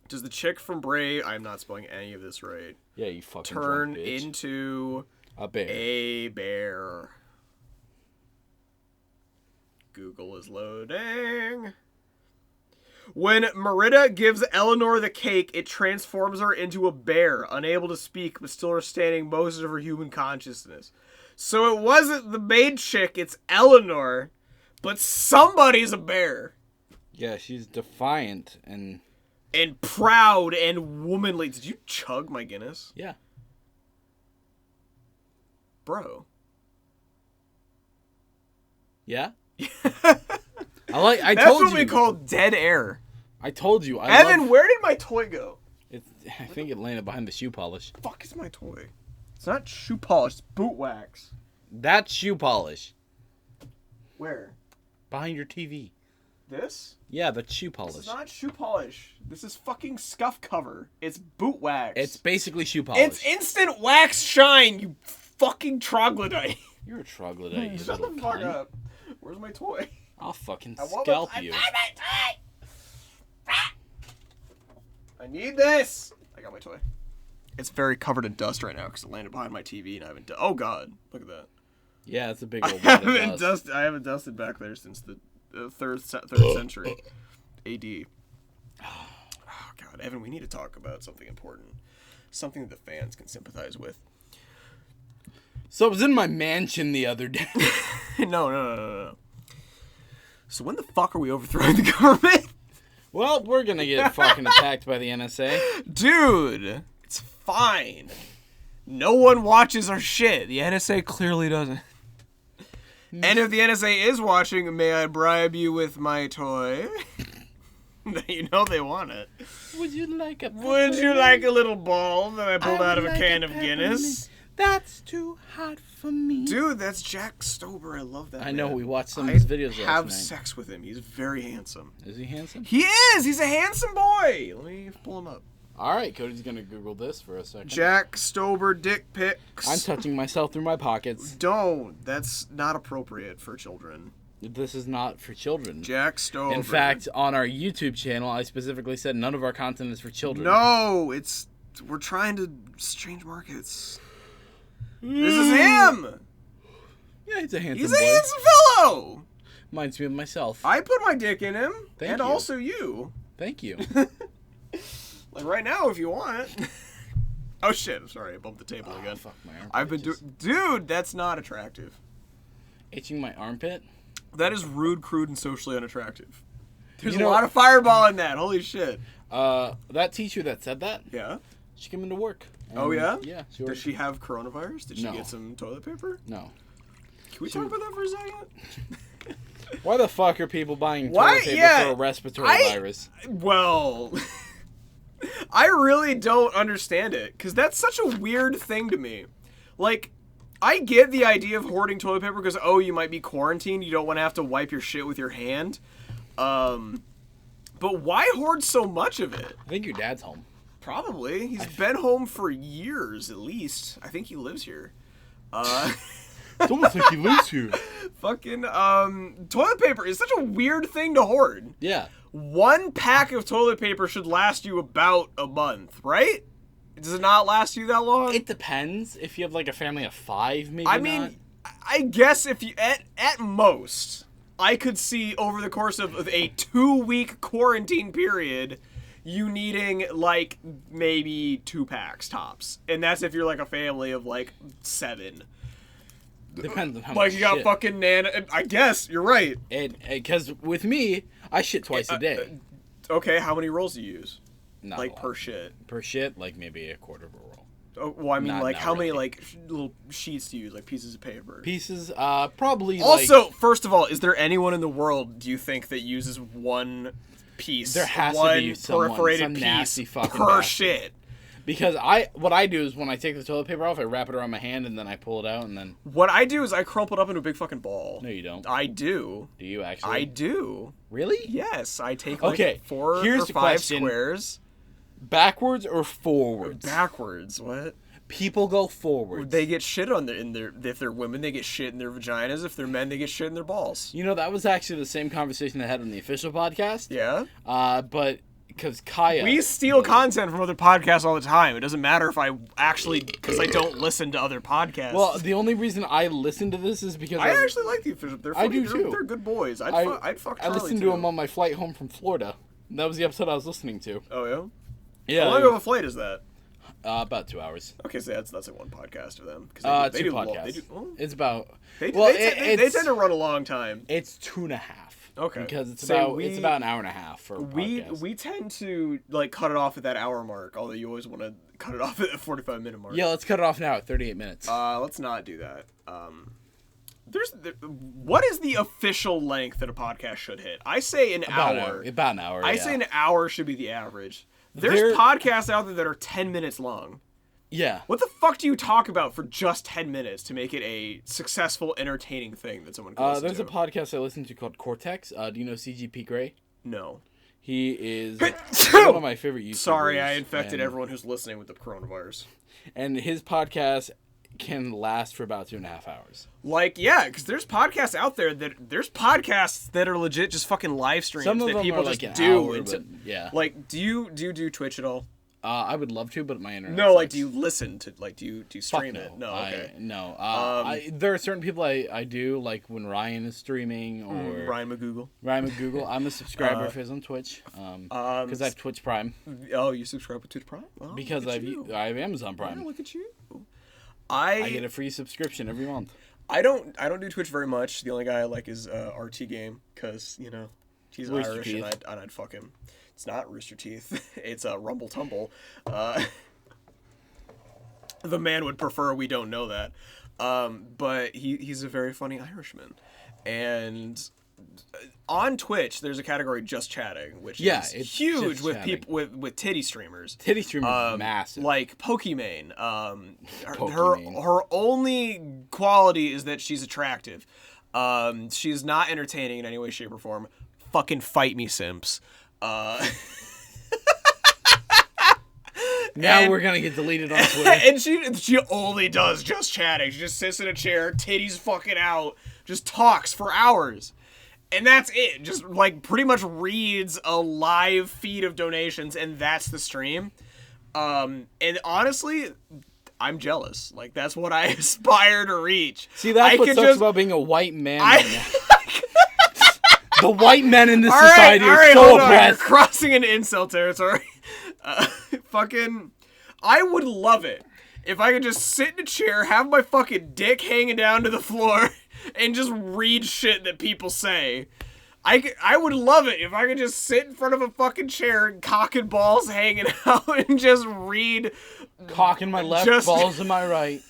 Does the chick from Brave, I'm not spelling any of this right. Yeah, you fucking turn drunk bitch. Into a bear. A bear. Google is loading. When Merida gives Eleanor the cake, it transforms her into a bear, unable to speak but still retaining most of her human consciousness. So it wasn't the maid chick, it's Eleanor, but somebody's a bear. Yeah, she's defiant and proud and womanly. Did you chug my Guinness? Yeah. Bro. Yeah? I That's told you. what we call dead air. I told you. Evan, where did my toy go? I think it landed behind the shoe polish. Fuck is my toy? It's not shoe polish, it's boot wax. That's shoe polish. Where? Behind your TV. This? Yeah, that's shoe polish. This is not shoe polish. This is fucking scuff cover. It's boot wax. It's basically shoe polish. It's instant wax shine, you fucking troglodyte. You're a troglodyte, you Shut little the fuck cunt. up. Where's my toy? I'll fucking scalp you. I need this. I got my toy. It's very covered in dust right now because it landed behind my TV and I haven't. Oh God, look at that. Yeah, it's a big old wad of dust. I haven't dusted back there since the third century AD. Oh God, Evan, we need to talk about something important, something that the fans can sympathize with. So I was in my mansion the other day. No. So when the fuck are we overthrowing the government? Well, we're gonna get fucking attacked by the NSA. Dude, it's fine. No one watches our shit. The NSA clearly doesn't. And if the NSA is watching, may I bribe you with my toy? You know they want it. Would you like a little ball that I pulled out of a can of Guinness? That's too hot for me. Dude, that's Jack Stober. I love that. I know. man. We watched some of his videos last night. I have sex with him. He's very handsome. Is he handsome? He is. He's a handsome boy. Let me pull him up. All right, Cody's gonna Google this for a second. Jack Stober dick pics. I'm touching myself through my pockets. Don't. That's not appropriate for children. This is not for children. Jack Stober. In fact, on our YouTube channel, I specifically said none of our content is for children. No, we're trying to change markets. This is him. Yeah, he's a handsome He's boy. a handsome fellow. Reminds me of myself. I put my dick in him, Thank and you. also you. Thank you. Like right now, if you want. Oh shit! I'm sorry, I bumped the table again. Fuck my armpit. I've been doing, dude. That's not attractive. Itching my armpit. That is rude, crude, and socially unattractive. There's You a know- lot of fireball in that. Holy shit. That teacher that said that, Yeah. she came into work. Oh yeah. Yeah. Does she have coronavirus? Did she No. get some toilet paper? No. Can we talk about that for a second? Why the fuck are people buying Why? toilet paper Yeah, for a respiratory virus? Well, I really don't understand it, because that's such a weird thing to me. Like, I get the idea of hoarding toilet paper because, oh, you might be quarantined, you don't want to have to wipe your shit with your hand. But why hoard so much of it? I think your dad's home. Probably. He's been home for years, at least. I think he lives here. It's almost like he lives here. Fucking, toilet paper is such a weird thing to hoard. Yeah. One pack of toilet paper should last you about a month, right? Does it not last you that long? It depends. If you have like a family of 5, maybe I not. mean, I guess if you, at most, I could see over the course of a 2-week quarantine period, you needing like maybe 2 packs tops. And that's if you're like a family of like 7. Depends on how much Like you got shit. fucking Nana. I guess you're right. Because with me, I shit twice a day. Okay, how many rolls do you use? Not Like a lot. per shit. Per shit, like maybe a quarter of a roll. Oh, well, I mean, Not- like not how many really. like little sheets do you use, like pieces of paper? Pieces, probably. Also, like, first of all, is there anyone in the world do you think that uses one piece? There has to one be someone, perforated some piece nasty fucking per bastard. shit. because what I do is when I take the toilet paper off, I wrap it around my hand and then I pull it out and then. What I do is I crumple it up into a big fucking ball. No, you don't. I do. Do you actually? I do. Really? Yes, I take like Okay, 4 here's or the 5 question. squares. Backwards or forwards? Backwards. What? People go forwards. They get shit on their if they're women, they get shit in their vaginas. If they're men, they get shit in their balls. You know, that was actually the same conversation I had on the official podcast. Yeah. But because Kaya. We steal content from other podcasts all the time. It doesn't matter if I actually, because I don't listen to other podcasts. Well, the only reason I listen to this is because I actually like the official. They're I funny. do too. They're good boys. I'd fuck I Charlie listened too. to him on my flight home from Florida. That was the episode I was listening to. Oh yeah. Yeah. How long of a flight is that? About 2 hours. Okay, so that's like one podcast of them. Cause they 2 do podcasts. They do, oh, It's about. they, well, they tend to run a long time. It's 2.5. Okay. Because it's So it's about an hour and a half for a podcast. We tend to like cut it off at that hour mark. Although you always want to cut it off at the 45-minute mark. Yeah, let's cut it off now at 38 minutes. Let's not do that. What is the official length that a podcast should hit? I say an hour. About an hour. I yeah. say an hour should be the average. There's There- podcasts out there that are 10 minutes long. Yeah. What the fuck do you talk about for just 10 minutes to make it a successful, entertaining thing that someone can listen There's to? a podcast I listen to called Cortex. Do you know CGP Grey? No. He is one of my favorite YouTubers. Sorry, I infected and, everyone who's listening with the coronavirus. And his podcast can last for about 2.5 hours. Like, yeah, because there's podcasts out there there's podcasts that are legit just fucking live streams Some of that them people are just like an do. hour, into- but yeah. Like, do you do Twitch at all? I would love to, but my internet. No, like, sucks. do you listen to, like, do you Fuck stream no. it? No, okay. There are certain people I do, like when Ryan is streaming or Ryan McGoogle. Ryan McGoogle. I'm a subscriber of his on Twitch because I have Twitch Prime. Oh, you subscribe to Twitch Prime? Oh, Because look I at you. have Amazon Yeah, Prime. look at you. I get a free subscription every month. I don't do Twitch very much. The only guy I like is RT Game, because, you know, He's Rooster Irish, Teeth. and I'd fuck him. It's not Rooster Teeth. It's a Rumble Tumble. The man would prefer we don't know that. But he's a very funny Irishman. And on Twitch, there's a category just chatting, which is it's huge just with chatting. people with titty streamers. Titty streamer is massive. Like Pokimane. Pokimane. Her only quality is that she's attractive. She's not entertaining in any way, shape, or form. Fucking fight me, simps. Now we're gonna get deleted on Twitter. And she only does just chatting. She just sits in a chair, titties fucking out, just talks for hours. And that's it. Just like pretty much reads a live feed of donations, and that's the stream. And honestly, I'm jealous. Like that's what I aspire to reach. See, that's what sucks about being a white man. Right now. The white men in this society are so oppressed. You're crossing into incel territory. I would love it if I could just sit in a chair, have my fucking dick hanging down to the floor, and just read shit that people say. I would love it if I could just sit in front of a fucking chair and cock and balls hanging out and just read. Cock in my left, balls in my right.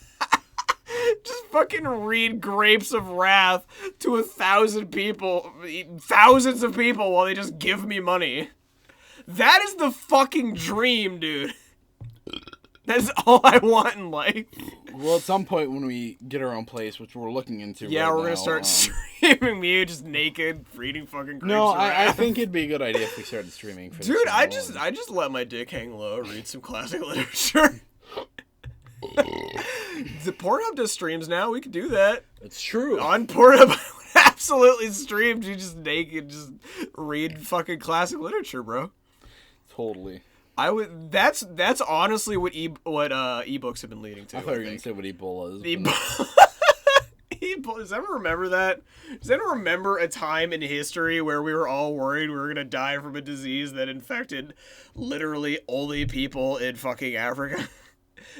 Just fucking read Grapes of Wrath to 1,000 people, thousands of people while they just give me money. That is the fucking dream, dude. That's all I want in life. Well, at some point when we get our own place, which we're looking into we're now, gonna start streaming me just naked, reading fucking Grapes No, of Wrath. I think it'd be a good idea if we started streaming. For Dude, this I channel. just let my dick hang low, read some classic literature. The Pornhub does streams now. We could do that. It's true. On Pornhub, I would absolutely stream you just naked, just read fucking classic literature, bro. Totally. I would. That's honestly what ebooks have been leading to. I thought you were gonna say what Ebola is. Does anyone remember that? Does anyone remember a time in history where we were all worried we were gonna die from a disease that infected literally only people in fucking Africa?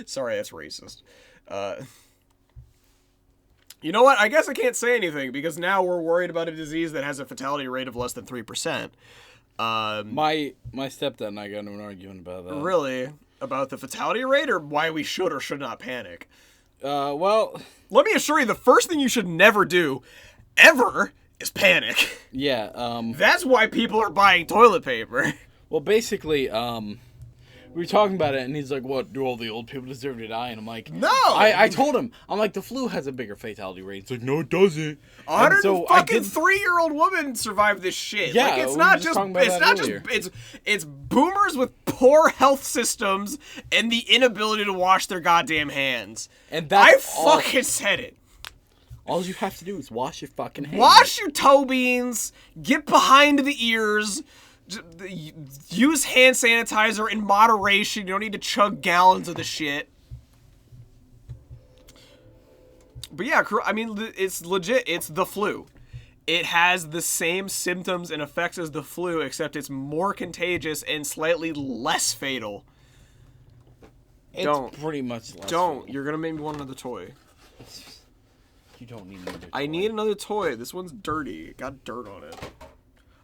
Sorry, that's racist. You know what? I guess I can't say anything because now we're worried about a disease that has a fatality rate of less than 3%. My stepdad and I got into an argument about that. Really? About the fatality rate or why we should or should not panic? Well... Let me assure you, the first thing you should never do, ever, is panic. Yeah, That's why people are buying toilet paper. Well, basically, we were talking about it, and he's like, what, do all the old people deserve to die? And I'm like, No! I told him, I'm like, the flu has a bigger fatality rate. He's like, no, it doesn't. 103-year-old woman survived this shit. Yeah, like, it's we not were just talking about it's that not earlier. just it's boomers with poor health systems and the inability to wash their goddamn hands. And that's fucking said it. All you have to do is wash your fucking hands. Wash your toe beans, get behind the ears, use hand sanitizer in moderation. You don't need to chug gallons of the shit. But yeah, I mean, it's legit. It's the flu. It has the same symptoms and effects as the flu, except it's more contagious and slightly less fatal. It's pretty much less Don't. fatal. You're going to make me want another toy. You don't need another toy. I need another toy. This one's dirty. It got dirt on it.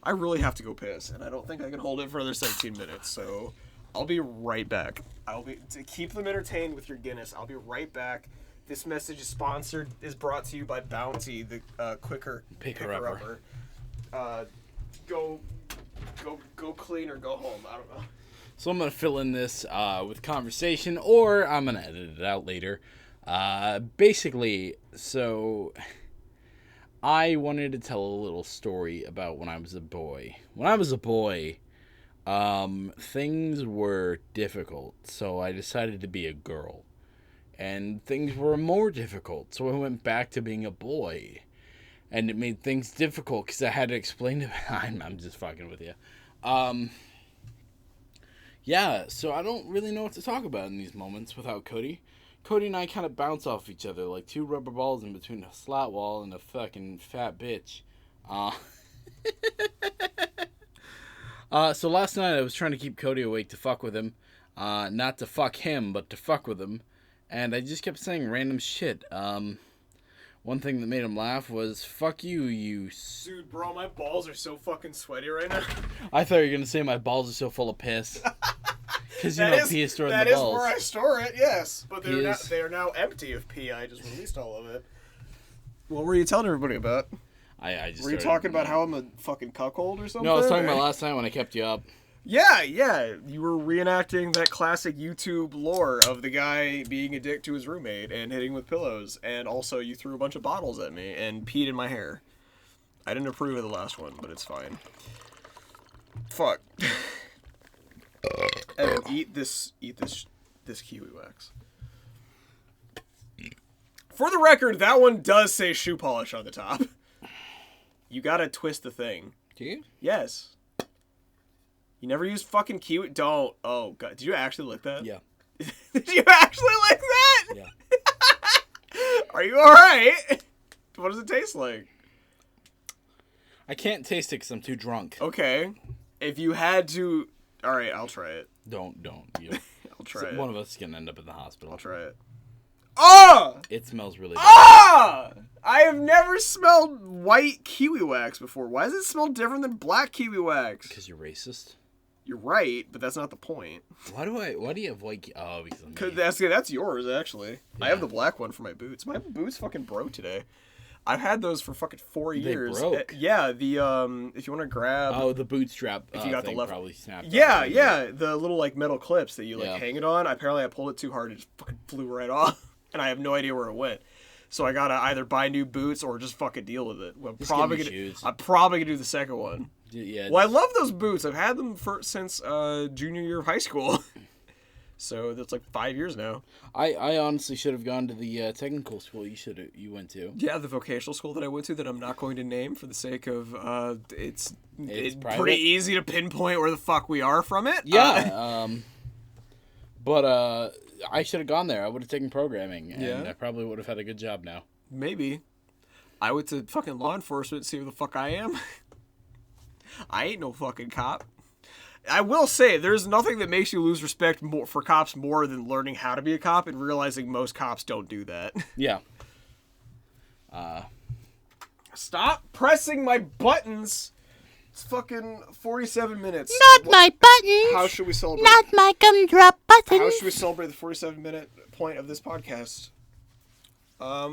I really have to go piss, and I don't think I can hold it for another 17 minutes, so I'll be right back. To keep them entertained with your Guinness, I'll be right back. This message is brought to you by Bounty, the quicker picker-upper. Go clean or go home. I don't know. So I'm going to fill in this with conversation, or I'm going to edit it out later. Basically, so I wanted to tell a little story about when I was a boy. When I was a boy, things were difficult, so I decided to be a girl. And things were more difficult, so I went back to being a boy. And it made things difficult because I had to explain to I'm just fucking with you. Yeah, so I don't really know what to talk about in these moments without Cody. Cody and I kind of bounce off each other like two rubber balls in between a slat wall and a fucking fat bitch. So last night I was trying to keep Cody awake to fuck with him. Not to fuck him, but to fuck with him. And I just kept saying random shit. One One thing that made him laugh was, "Fuck you, Dude, bro, my balls are so fucking sweaty right now. I thought you were gonna say my balls are so full of piss. Because pee is stored in the That is balls. where I store it, yes. But they are now empty of pee. I just released all of it. What were you telling everybody about? I just were you talking about how I'm a fucking cuckold or something? No, I was talking about last night when I kept you up. Yeah. You were reenacting that classic YouTube lore of the guy being a dick to his roommate and hitting with pillows. And also you threw a bunch of bottles at me and peed in my hair. I didn't approve of the last one, but it's fine. Fuck. Evan, eat this kiwi wax. For the record, that one does say shoe polish on the top. You gotta twist the thing. Do you? Yes. You never use fucking kiwi? Don't. Oh, God. Did you actually lick that? Yeah. Did you actually lick that? Yeah. Are you alright? What does it taste like? I can't taste it because I'm too drunk. Okay. If you had to... Alright, I'll try it. Don't. You. I'll try it. One of us is going to end up in the hospital. I'll try it. Oh! It smells really good. Ah! I have never smelled white kiwi wax before. Why does it smell different than black kiwi wax? Because you're racist. You're right, but that's not the point. Why do you have white? Oh, because of me. That's yours actually. Yeah. I have the black one for my boots. My boots fucking broke today. I've had those for fucking 4 years. They broke. Yeah, the if you want to grab. Oh, the bootstrap. If you got the thing left, probably snapped. Yeah, off. yeah, the little like metal clips that you like Yeah. hang it on. Apparently, I pulled it too hard, it just fucking flew right off, and I have no idea where it went. So I gotta either buy new boots or just fucking deal with it. I'm Just probably get gonna. new shoes. I'm probably gonna do the second one. Yeah. Well, I love those boots. I've had them since junior year of high school. So that's like 5 years now. I honestly should have gone to the technical school you went to. Yeah, the vocational school that I went to that I'm not going to name for the sake of it's private. pretty easy to pinpoint where the fuck we are from it. Yeah. But I should have gone there. I would have taken programming, and Yeah. I probably would have had a good job now. Maybe. I went to fucking law enforcement to see who the fuck I am. I ain't no fucking cop. I will say, there's nothing that makes you lose respect for cops more than learning how to be a cop and realizing most cops don't do that. Yeah. Stop pressing my buttons. It's fucking 47 minutes. Not my buttons. How should we celebrate? Not my gumdrop buttons. How should we celebrate the 47-minute point of this podcast?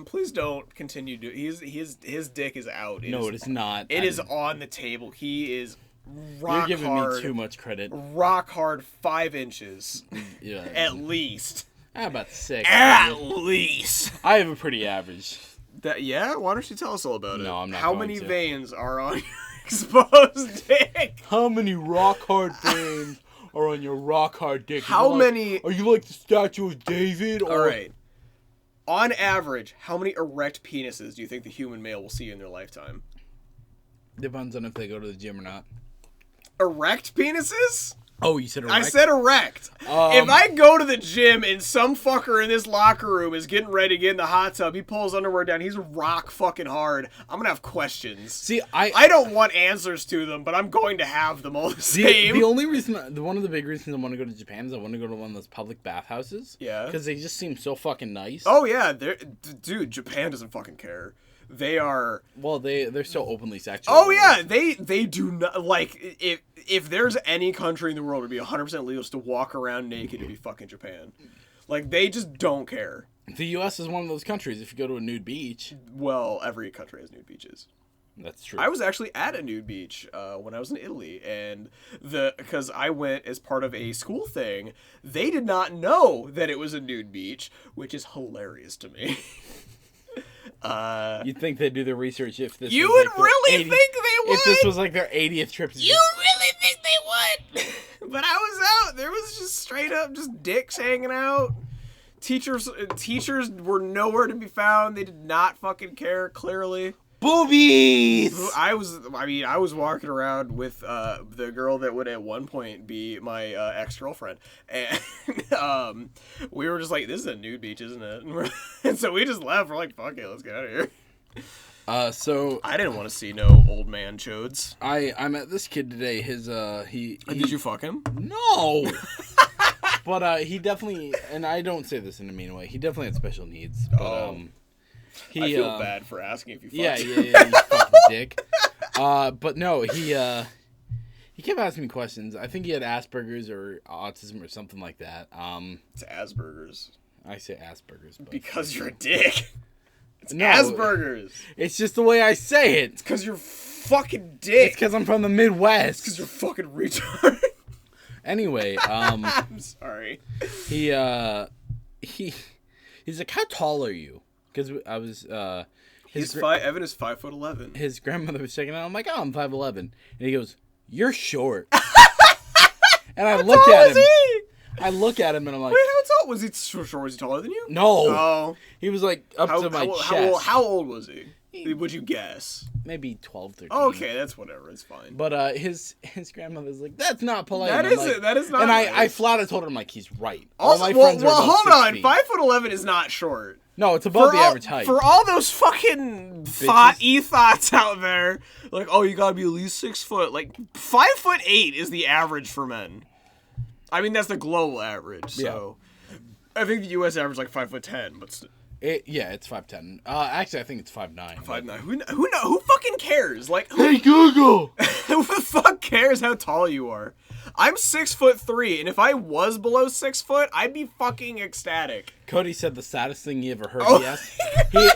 Please don't continue to. His dick is out. No, it is not. It is on the table. He is rock You're giving hard. me too much credit. Rock hard 5 inches. Yeah. At least. How about 6? At least. I have a pretty average. Yeah? Why don't you tell us all about it? No, I'm not How going many to. veins are on your exposed dick? How many rock hard veins are on your rock hard dick? How many? Are you like the statue of David? Or... All right. On average, how many erect penises do you think the human male will see in their lifetime? Depends on if they go to the gym or not. Erect penises? Oh, you said erect? I said erect. If I go to the gym and some fucker in this locker room is getting ready to get in the hot tub, he pulls underwear down, he's rock fucking hard, I'm gonna have questions. See, I don't want answers to them, but I'm going to have them all the same. The only reason, one of the big reasons I want to go to Japan is I want to go to one of those public bathhouses. Yeah. Because they just seem so fucking nice. Oh yeah, dude, Japan doesn't fucking care. They are. Well, they're so openly sexual. Oh yeah, they do not like if there's any country in the world where it'd be 100% legal just to walk around naked to be fucking Japan. Like they just don't care. The U.S. is one of those countries. If you go to a nude beach, Well, every country has nude beaches. that's true. I was actually at a nude beach when I was in Italy, and because I went as part of a school thing, they did not know that it was a nude beach, which is hilarious to me. You'd think they'd do their research if this. You was would like their really 80 think they would? If this was like their 80th trip to You really think they would? But I was out. There was just straight up just dicks hanging out. Teachers were nowhere to be found. They did not fucking care, clearly. boobies. I was walking around with the girl that would at one point be my ex-girlfriend, and we were just like, "This is a nude beach, isn't it?" And so we just left. We're like, "Fuck it, let's get out of here." So I didn't want to see no old man chodes. I met this kid today. His Did you fuck him? No. But he definitely, and I don't say this in a mean way, he definitely had special needs. But I feel bad for asking if you fucked. Yeah, you fucking dick. But no, he kept asking me questions. I think he had Asperger's or autism or something like that. It's Asperger's. I say Asperger's. But Because you're a dick. It's No. Asperger's. It's just the way I say it. It's because you're fucking dick. It's because I'm from the Midwest. Because you're fucking retarded. Anyway, I'm sorry. he's like, how tall are you? Because I was Evan is 5'11". his grandmother was checking out. I'm like, oh, I'm 5'11", and he goes, you're short. And I look at him. I look at him and I'm like, Wait, how tall was he? Sure, was he taller than you? no. Oh, He was like up to my chest. How old was he? Would you guess? Maybe 12, 13. Okay, that's whatever. It's fine. But his grandmother's like, that's not polite. That And I'm is like, it. That is not. And nice. I flat out told him, like, he's right. Also, All my friends are above hold 6 on. feet. 5'11" is not short. No, it's above the average height. For all those fucking thoughts out there, like, oh, you gotta be at least 6 foot. Like, 5'8" is the average for men. I mean, that's the global average. So, I think the U.S. average is like 5'10", but it's 5'10". Actually, I think it's 5'9". 5'9". Who fucking cares? Like, Hey Google. who the fuck cares how tall you are? I'm 6'3", and if I was below 6 foot, I'd be fucking ecstatic. Cody said the saddest thing he ever heard. Oh. Yes.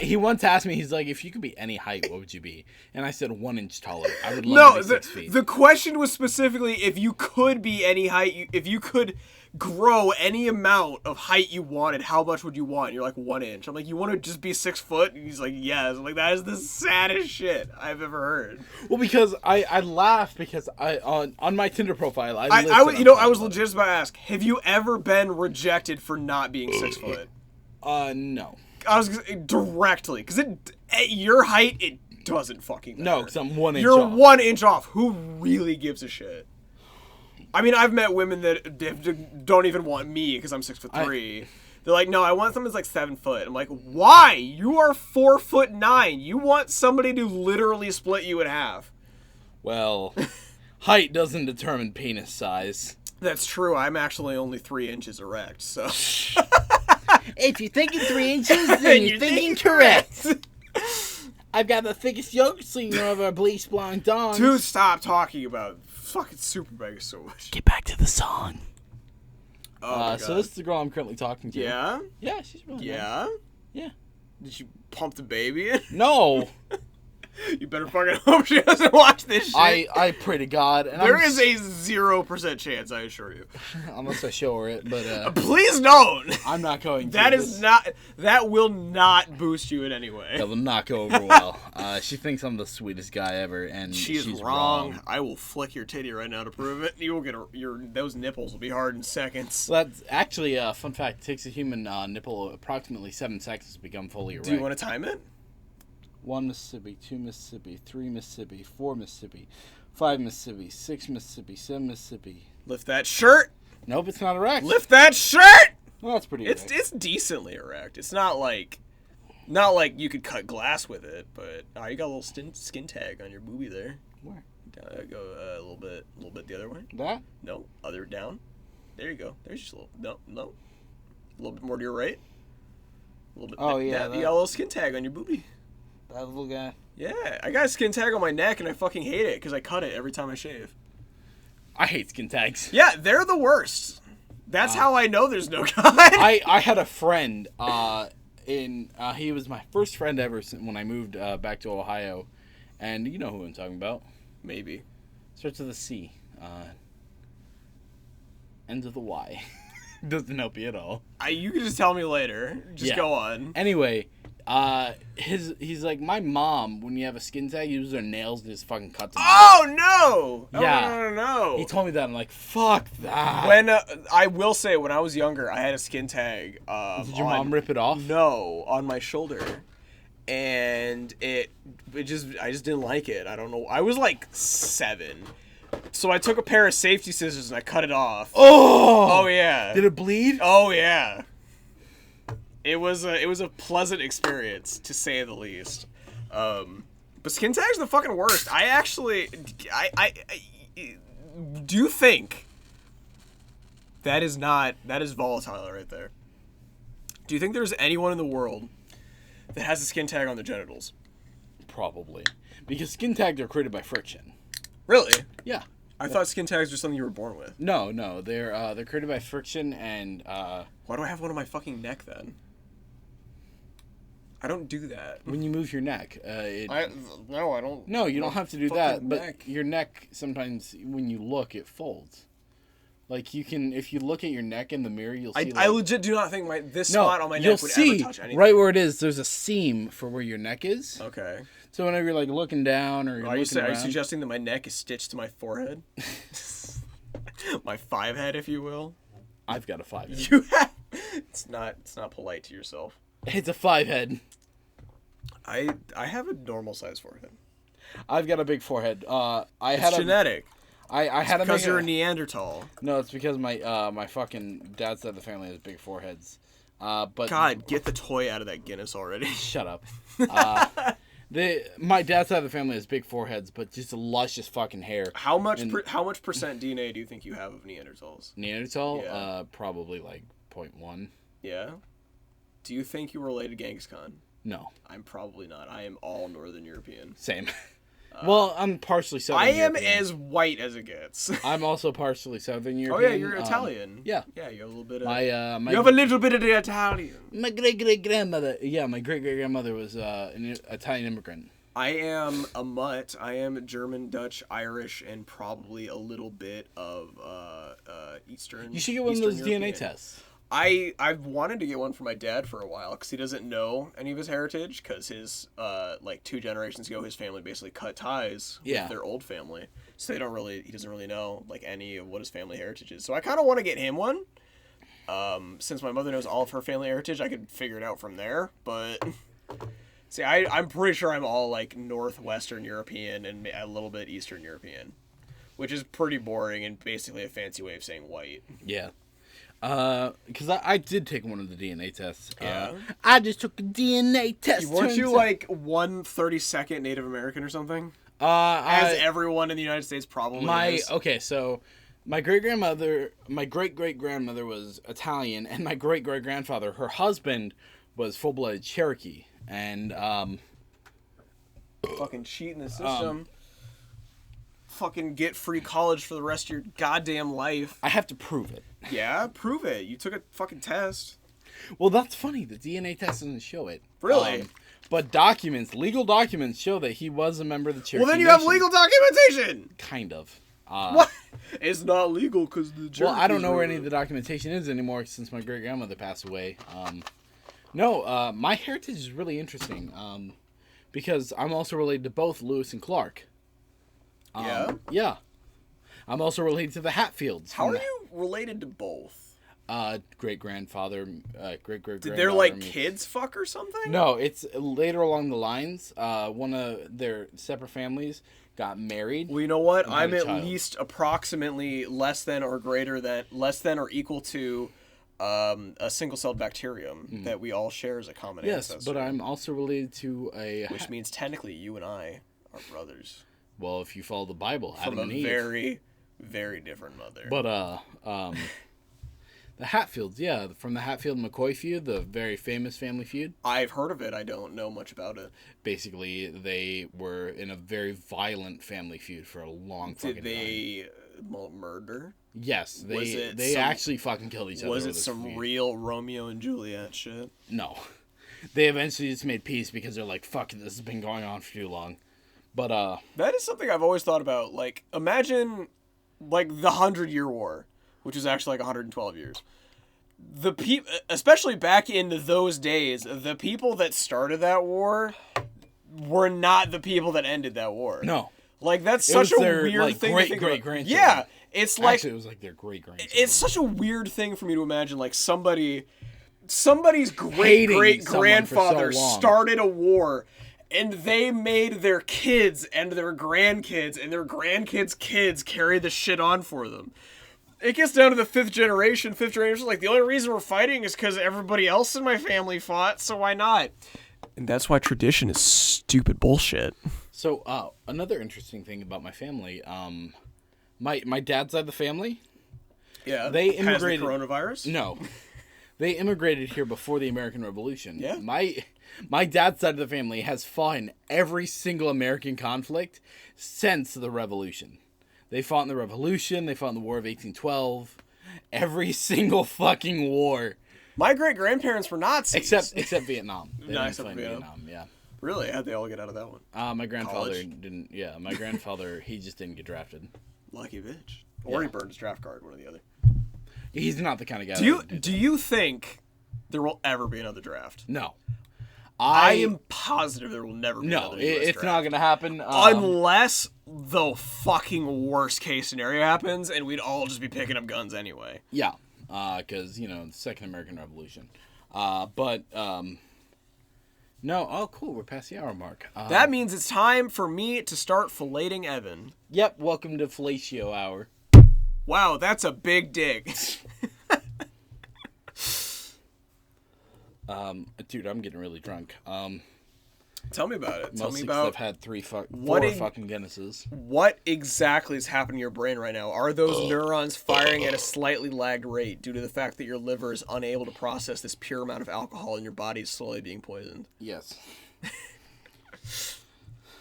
He once asked me, he's like, if you could be any height, what would you be? And I said 1 inch taller. I would love to be 6 feet. The question was specifically if you could be any height, if you could grow any amount of height you wanted, how much would you want? And you're like 1 inch. I'm like, you want to just be 6 foot? And he's like, yes. I'm like, that is the saddest shit I've ever heard. Well, because I laughed because on my Tinder profile I was legit about to ask, have you ever been rejected for not being 6 foot? No. I was gonna say directly, because at your height, it doesn't fucking matter. No, because I'm 1 inch You're off. 1 inch off. Who really gives a shit? I mean, I've met women that don't even want me because I'm 6'3". They're like, no, I want someone that's like 7 foot. I'm like, why? You are 4'9". You want somebody to literally split you in half. Well, height doesn't determine penis size. That's true. I'm actually only 3 inches erect, so. If you're thinking 3 inches, then you're thinking correct. I've got the thickest yolk, so you know of bleach blonde dongs. Dude, stop talking about fucking Super Mega so much. Get back to the song. Oh my God. So this is the girl I'm currently talking to. Yeah? Yeah, she's really nice. Yeah? Yeah. Did you pump the baby in? No. You better fucking hope she doesn't watch this shit. I pray to God. And There is a 0% chance, I assure you. Unless I show her it, but Please don't. I'm not going to. That will not boost you in any way. That will not go over well. She thinks I'm the sweetest guy ever, and She's she's wrong. I will flick your titty right now to prove it. You will get those nipples will be hard in seconds. Well, that's actually a fun fact. It takes a human nipple approximately 7 seconds to become fully erect. Do you want to time it? 1 Mississippi, 2 Mississippi, 3 Mississippi, 4 Mississippi, 5 Mississippi, 6 Mississippi, 7 Mississippi. Lift that shirt. Nope, it's not erect. Lift that shirt. Well, that's pretty erect. It's decently erect. It's not like you could cut glass with it, but you got a little skin tag on your boobie there. Where? Go a little bit the other way. That? No, other down. There you go. There's just a little. No. A little bit more to your right. A little bit. Oh yeah. You got a little skin tag on your boobie. That little guy. Yeah, I got a skin tag on my neck, and I fucking hate it because I cut it every time I shave. I hate skin tags. Yeah, they're the worst. That's how I know there's no God. I had a friend. He was my first friend ever when I moved back to Ohio, and you know who I'm talking about. Maybe. Starts with a C. Ends with a Y. Doesn't help you at all. You can just tell me later. Just go on. Anyway, he's like, my mom, when you have a skin tag, uses her nails and just fucking cuts them. Oh, no! Yeah. No. He told me that. I'm like, fuck that. When, I will say, when I was younger, I had a skin tag. Did your mom rip it off? No, on my shoulder. And I just didn't like it. I don't know. I was like 7. So I took a pair of safety scissors and I cut it off. Oh yeah. Did it bleed? Oh yeah. It was a pleasant experience, to say the least. But skin tags are the fucking worst. I do you think that is volatile right there? Do you think there's anyone in the world that has a skin tag on their genitals? Probably. Because skin tags are created by friction. Really? Yeah. I thought skin tags were something you were born with. No, they're created by friction and Why do I have one on my fucking neck then? I don't do that. when you move your neck, No, I don't. no, you don't have to do fucking that. But neck. your neck sometimes, when you look, it folds. Like you can, if you look at your neck in the mirror, you'll see. I legit do not think this spot on my you'll neck would see ever touch anything. right where it is. There's a seam for where your neck is. Okay. So whenever you're like looking down or you're Are you looking around, suggesting that my neck is stitched to my forehead? My 5 head, if you will. I've got a 5 head. You have. It's not polite to yourself. It's a 5 head. I have a normal size forehead. I've got a big forehead. It's genetic. I had Because a you're a Neanderthal. No, it's because my fucking dad's side of the family has big foreheads. But God, get the toy out of that Guinness already. shut up. My dad's side of the family has big foreheads, but just luscious fucking hair. How much percent DNA do you think you have of Neanderthals? Neanderthal, Yeah. probably like 0.1. Yeah. Do you think you were related to Genghis Khan? No, I'm probably not. I am all Northern European. same. Well, I'm partially Southern I am European. as white as it gets. I'm also partially Southern Oh European. yeah, you're Italian. Yeah. Yeah, you have a little bit of. My you have a little bit of the Italian. my great grandmother. Yeah, my great grandmother was an Italian immigrant. I am a mutt. I am German, Dutch, Irish, and probably a little bit of Eastern. You should get one of Eastern those European. DNA tests. I've wanted to get one for my dad for a while because he doesn't know any of his heritage because his like 2 generations ago his family basically cut ties with their old family, so he doesn't really know like any of what his family heritage is. So I kind of want to get him one. Since my mother knows all of her family heritage, I could figure it out from there. But see, I'm pretty sure I'm all like Northwestern European and a little bit Eastern European, which is pretty boring and basically a fancy way of saying white. Yeah. Because I did take one of the DNA tests. Yeah. I just took a DNA test. Weren't you turns out- like 1/32nd Native American or something? As everyone in the United States probably is. Okay, so my great grandmother was Italian, and my great grandfather, her husband, was full blooded Cherokee, and Fucking cheat in the system. Fucking get free college for the rest of your goddamn life. I have to prove it. Yeah, prove it. You took a fucking test. Well, that's funny. The DNA test doesn't show it. Really? But legal documents, show that he was a member of the Cherokee Well, then you have Nation. legal documentation. Kind of. What? It's not legal because the Cherokees Well, I don't know where were- any of the documentation is anymore since my great grandmother passed away. My heritage is really interesting because I'm also related to both Lewis and Clark. Yeah? Yeah. I'm also related to the Hatfields. How are you related to both? Great grandfather, great great. Did their like kids fuck or something? No, it's later along the lines. One of their separate families got married. Well, you know what? and had I'm a at child. least approximately less than or equal to a single-celled bacterium that we all share as a common Yes, ancestor. but I'm also related to Which means technically you and I are brothers well, if you follow the Bible, from Adam a and Eve. very, very different mother. But the Hatfields, yeah, from the Hatfield-McCoy feud, the very famous family feud. I've heard of it. I don't know much about it. Basically, they were in a very violent family feud for a long fucking Did time. they murder? Yes, Was it they some- actually fucking killed each other. Was over it this some feud. real Romeo and Juliet shit? No. They eventually just made peace because they're like, fuck it, this has been going on for too long. But, That is something I've always thought about. Like, imagine, like, the 100-Year War, which is actually like 112 years. The people, especially back in those days, the people that started that war were not the people that ended that war. no. Like, that's It such was a their, weird like, thing to think about. great-great-grandchildren. Yeah, it's like, Actually, it was like their great-grandson. it's such a weird thing for me to imagine, like, somebody's great-great-grandfather Hating someone for so long. started a war, and they made their kids and their grandkids and their grandkids' kids carry the shit on for them. It gets down to the fifth generation. Fifth generation, like, the only reason we're fighting is because everybody else in my family fought, so why not? And that's why tradition is stupid bullshit. So, another interesting thing about my family, my dad's side of the family, Yeah, They has the immigrated- coronavirus. no, they immigrated here before the American Revolution. Yeah. My dad's side of the family has fought in every single American conflict since the Revolution. They fought in the Revolution. They fought in the War of 1812. Every single fucking war. My great-grandparents were Nazis. Except Vietnam. They No, didn't except fight in Vietnam. Yeah. Really? How'd they all get out of that one? My grandfather College? didn't. Yeah, my grandfather, he just didn't get drafted. Lucky bitch. Or he burned his draft card, one or the other. He's not the kind of guy. Do you think there will ever be another draft? No. I am positive there will never be No, another US it's draft. not going to happen. Unless the fucking worst case scenario happens and we'd all just be picking up guns anyway. Yeah, because, the Second American Revolution. No, oh, cool, we're past the hour mark. That means it's time for me to start filleting Evan. Yep, welcome to Fellatio Hour. Wow, that's a big dig. Dude, I'm getting really drunk. Tell me about it. Tell me Mostly 'cause about I've had four what fucking Guinnesses. what exactly is happening to your brain right now. Are those neurons firing at a slightly lagged rate due to the fact that your liver is unable to process this pure amount of alcohol and your body is slowly being poisoned? Yes.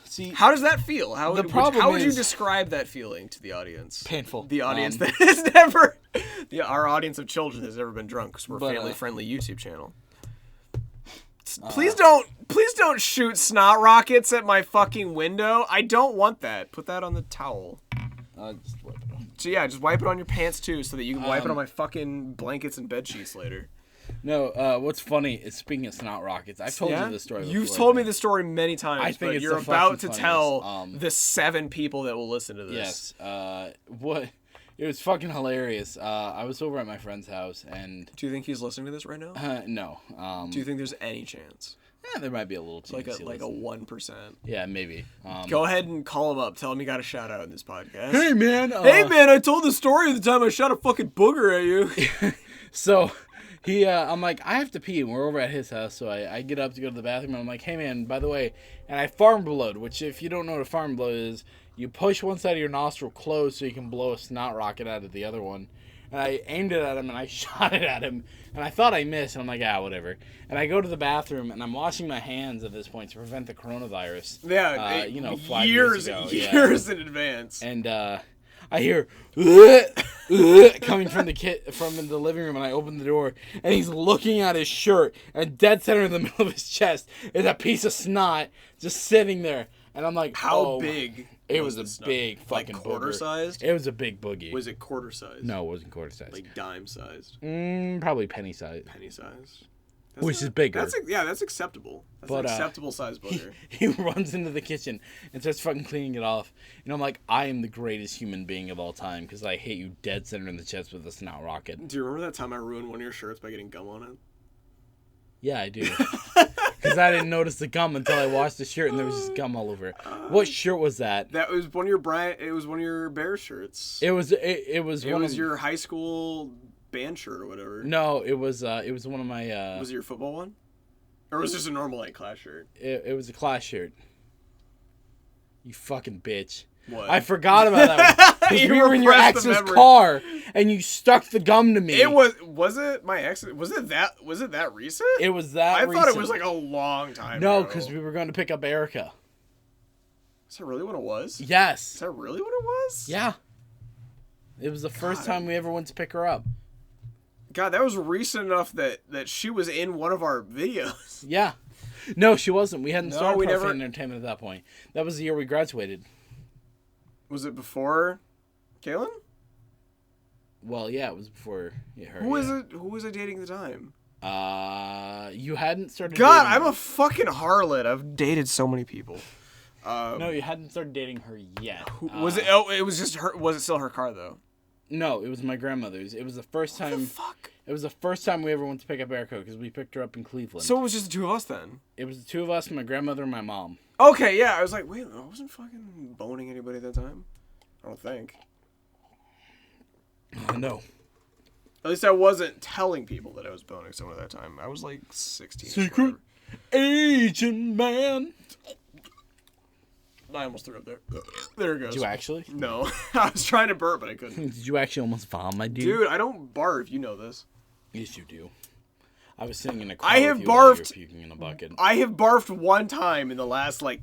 See, How does that feel? How would you is- describe that feeling to the audience? Painful. The audience that has never, our audience of children has never been drunk because we're a But, family-friendly YouTube channel. Please don't shoot snot rockets at my fucking window. I don't want that. Put that on the towel. just wipe it off. So yeah, just wipe it on your pants too, so that you can wipe it on my fucking blankets and bed sheets later. No, what's funny is, speaking of snot rockets, I've told you this story You've before, told me man. this story many times. I think but it's you're the about to fucking tell funniest. the 7 people that will listen to this. Yes. What? It was fucking hilarious. I was over at my friend's house, and Do you think he's listening to this right now? no. Do you think there's any chance? There might be a little chance. Like he a listens. 1%. Yeah, maybe. Go ahead and call him up. Tell him you got a shout out in this podcast. Hey man. Hey man, I told the story the time I shot a fucking booger at you. So I'm like, I have to pee, and we're over at his house, so I get up to go to the bathroom, and I'm like, hey man, by the way, and I farm blowed, which if you don't know what a farm blow is, you push one side of your nostril closed so you can blow a snot rocket out of the other one. And I aimed it at him, and I shot it at him, and I thought I missed, and I'm like, whatever. And I go to the bathroom, and I'm washing my hands at this point to prevent the coronavirus. Yeah, 5 years ago. Years in advance. And I hear coming from the living room, and I open the door, and he's looking at his shirt, and dead center in the middle of his chest is a piece of snot just sitting there. And I'm like, How big? It was a snot? big fucking like quarter booger. sized. It was a big boogie. Was it quarter sized? No, it wasn't quarter size. Like dime sized. Probably penny size. Penny sized. Which is bigger. That's acceptable. That's an acceptable size booger. He runs into the kitchen and starts fucking cleaning it off. And I'm like, I am the greatest human being of all time because I hit you dead center in the chest with a snot rocket. Do you remember that time I ruined one of your shirts by getting gum on it? Yeah, I do. Because I didn't notice the gum until I washed the shirt and there was just gum all over it. What shirt was that? That was one of your It was one of your Bears shirts. It was Your high school band shirt or whatever. No, it was one of my. Was it your football one? Or was it just a normal class shirt? It was a class shirt. You fucking bitch. What? I forgot about that one. Because we were in your repressed the ex's memory. car and you stuck the gum to me. It was it my ex? Was it that recent? It was that. I thought it recent. was like a long time No, ago. because we were going to pick up Erica. Is that really what it was? Is Yes. that really what it was? Yeah. It was the first God. time we ever went to pick her up. God, that was recent enough that she was in one of our videos. Yeah. No, she wasn't. We hadn't No, started we Profane never- Entertainment at that point. That was the year we graduated. Was it before Kaylin? Well, yeah, it was before her. Who was I dating at the time? You hadn't started God, dating I'm her. a fucking harlot. I've dated so many people. No, you hadn't started dating her yet. Was it? Oh, it was just her. Was it still her car though? No, it was my grandmother's. It was the first time. Fuck. It was the first time we ever went to pick up Erica because we picked her up in Cleveland. So it was just the two of us then. It was the two of us, my grandmother, and my mom. Okay, yeah. I was like, wait, I wasn't fucking boning anybody at that time. I don't think. No. At least I wasn't telling people that I was boning someone at that time. I was like 16. Secret Agent Man. I almost threw up there. There it goes. Did you actually? No. I was trying to burp, but I couldn't. Did you actually almost vomit, my dude? Dude, I don't barf. You know this. Yes, you do. I was sitting in a car I have with you while you were barfed- puking in a bucket. I have barfed one time in the last, like,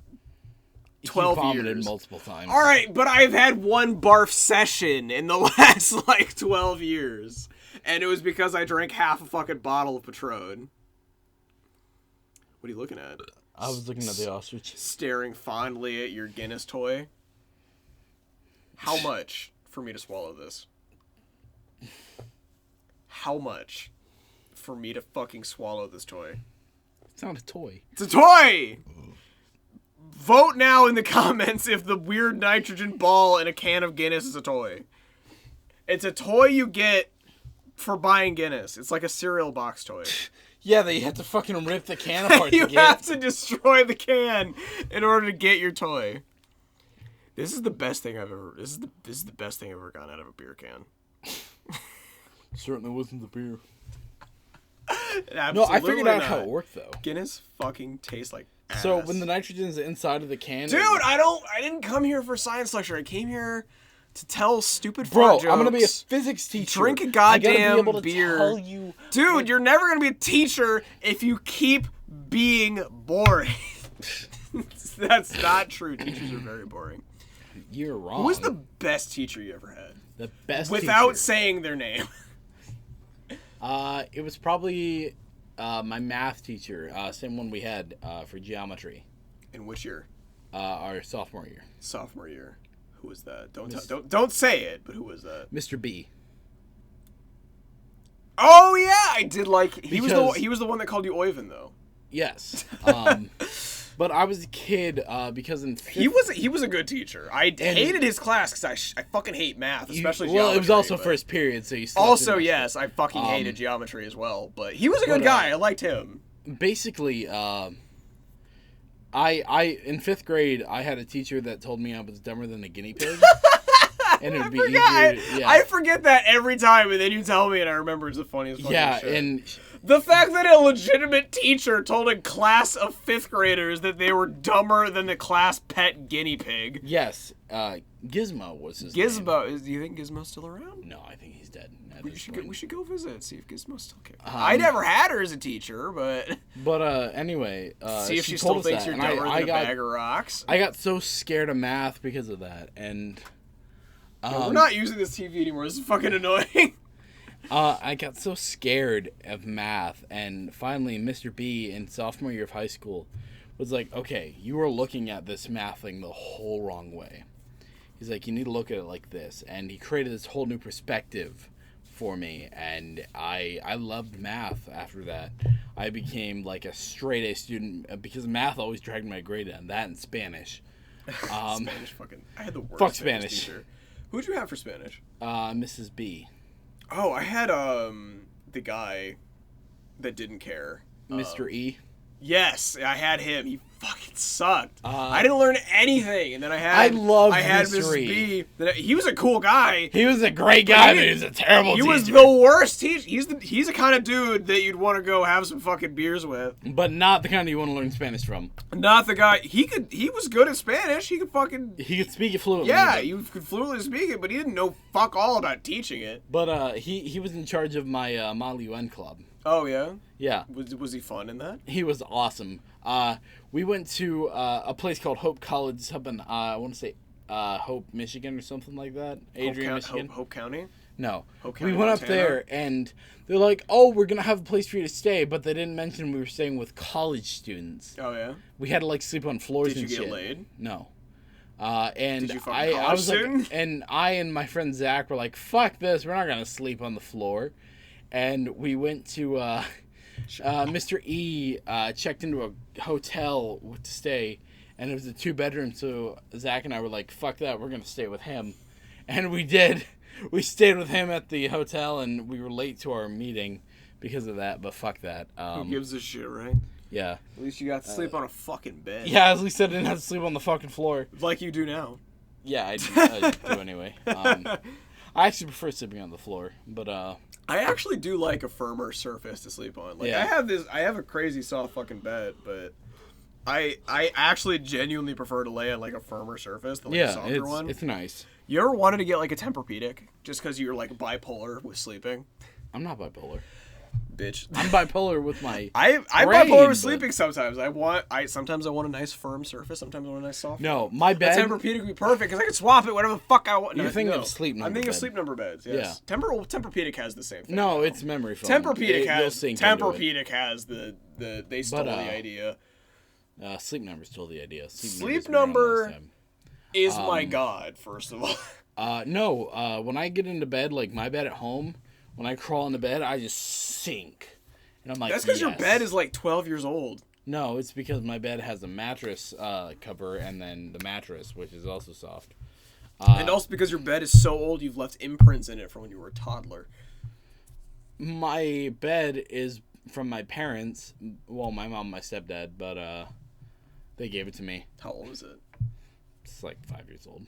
12 you vomited years. multiple times. All right, but I've had one barf session in the last, like, 12 years. And it was because I drank half a fucking bottle of Patron. What are you looking at? I was looking at the ostrich. Staring fondly at your Guinness toy. How much for me to swallow this? How much for me to fucking swallow this toy? It's not a toy. It's a toy! Vote now in the comments if the weird nitrogen ball in a can of Guinness is a toy. It's a toy you get for buying Guinness. It's like a cereal box toy. Yeah, they had to fucking rip the can apart You to get have to destroy the can in order to get your toy. This is the best thing I've ever. This is the best thing I've ever gotten out of a beer can. Certainly wasn't the beer. No, I figured out how it worked though. Guinness fucking tastes like ass. So when the nitrogen's inside of the can, dude, I didn't come here for science lecture. I came here to tell stupid bro, fart jokes. I'm gonna be a physics teacher. Drink a I gotta goddamn be able to beer. Tell you, dude, you're never gonna be a teacher if you keep being boring. That's not true. Teachers are very boring. You're wrong. Who was the best teacher you ever had? The best Without teacher. saying their name. It was probably my math teacher, same one we had for geometry. In which year? Our sophomore year. Sophomore year. Who was that? Don't say it. But who was that? Mr. B. Oh yeah, I did like. He was the one that called you Oyvind though. Yes. But I was a kid because in he was a good teacher. I hated his class because I fucking hate math, especially geometry. Well, it was also but... first period, so you still also yes, I fucking hated geometry as well. But he was a good guy. I liked him. Basically, I in 5th grade I had a teacher that told me I was dumber than a guinea pig. And it would be easier. I forget that every time, and then you tell me, and I remember it's the funniest fucking shit. Yeah, and the fact that a legitimate teacher told a class of 5th graders that they were dumber than the class pet guinea pig. Yes, Gizmo was his name. Do you think Gizmo's still around? No, I think he's dead. We should go visit, see if Gizmo's still kicking. I never had her as a teacher, but... But anyway, see if she still thinks you're dumber than a bag of rocks. I got so scared of math because of that, and... we're not using this TV anymore. This is fucking annoying. I got so scared of math, and finally Mr. B in sophomore year of high school was like, okay, you are looking at this math thing the whole wrong way. He's like, you need to look at it like this, and he created this whole new perspective for me, and I loved math after that. I became like a straight A student because math always dragged my grade down, that and Spanish. Spanish fucking... I had the worst fuck Spanish teacher. Who'd you have for Spanish? Mrs. B. Oh, I had the guy that didn't care. Mr. E. Yes, I had him. He fucking sucked. I didn't learn anything, and then I had Mr. B. He was a cool guy. He was a great guy, but he was a terrible teacher. He was the worst teacher. He's the kind of dude that you'd want to go have some fucking beers with. But not the kind you want to learn Spanish from. Not the guy. He was good at Spanish. He could speak it fluently. Yeah, you could fluently speak it, but he didn't know fuck all about teaching it. But he was in charge of my Mali UN club. Oh yeah? Yeah. Was he fun in that? He was awesome. We went to a place called Hope College up in, I want to say, Hope, Michigan or something like that. Adrian, Michigan. Hope County? No. Hope County, we went Montana? up there, and they're like, oh, we're going to have a place for you to stay, but they didn't mention we were staying with college students. Oh, yeah? We had to, like, sleep on floors and shit. Did you get laid? No. And Did you fuck I was student? like, and I and my friend Zach were like, fuck this, we're not going to sleep on the floor. And we went to... Mr. E checked into a hotel to stay, and it was a 2-bedroom, so Zach and I were like, fuck that, we're going to stay with him. And we did. We stayed with him at the hotel, and we were late to our meeting because of that, but fuck that. Who gives a shit, right? Yeah. At least you got to sleep on a fucking bed. Yeah, at least I didn't have to sleep on the fucking floor. Like you do now. Yeah, I do anyway. I actually prefer sleeping on the floor, but I actually do like a firmer surface to sleep on. Like Yeah. I have a crazy soft fucking bed, but I actually genuinely prefer to lay on like a firmer surface than like a softer one. it's nice. You ever wanted to get like a Tempur-Pedic just because you're like bipolar with sleeping? I'm not bipolar. bitch. I'm bipolar with my. I'm brain, bipolar with but- sleeping sometimes. Sometimes I want a nice firm surface. Sometimes I want a nice soft. No, my The bed. Tempur-Pedic would be perfect because I can swap it whatever the fuck I want. You're No, thinking no. of Sleep Number I'm thinking of bed. Sleep Number beds. Yes. Tempur-Pedic has the same thing. No, now. it's memory foam. Tempur-Pedic You'll has sink into it. Tempur-Pedic has the they stole the idea. Sleep Number stole the idea. Sleep Number's been around Number last time. is my god. First of all, No, when I get into bed, like my bed at home, when I crawl into bed, I just sink. And I'm like, that's because your yes. bed is like 12 years old. No, it's because my bed has a mattress cover and then the mattress, which is also soft. And also because your bed is so old, you've left imprints in it from when you were a toddler. My bed is from my parents. Well, my mom, my stepdad, but they gave it to me. How old is it? It's like 5 years old.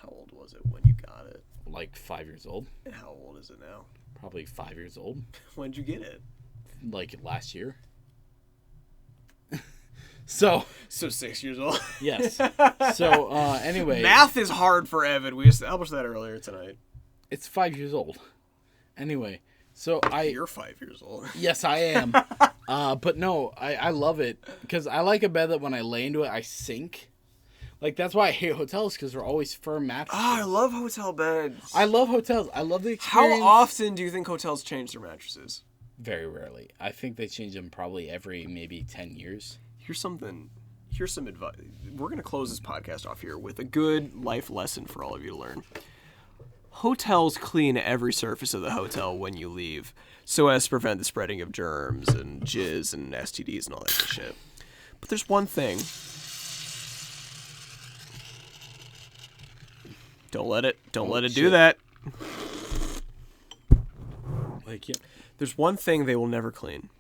How old was it when you got it? Like 5 years old. And how old is it now? Probably 5 years old. When'd you get it? Like last year. So 6 years old. yes. So anyway, Math is hard for Evan. We established that earlier tonight. it's 5 years old. Anyway, so You're 5 years old. yes, I am. But no, I love it because I like a bed that when I lay into it, I sink. Like that's why I hate hotels because they're always firm mattresses. I love hotel beds. I love hotels. I love the How experience. often do you think hotels change their mattresses? Very rarely. I think they change them probably every maybe 10 years. Here's some advice. We're going to close this podcast off here with a good life lesson for all of you to learn. Hotels clean every surface of the hotel when you leave so as to prevent the spreading of germs and jizz and STDs and all that good shit. But there's one thing. Don't let it do shit. that. Like yeah. There's one thing they will never clean,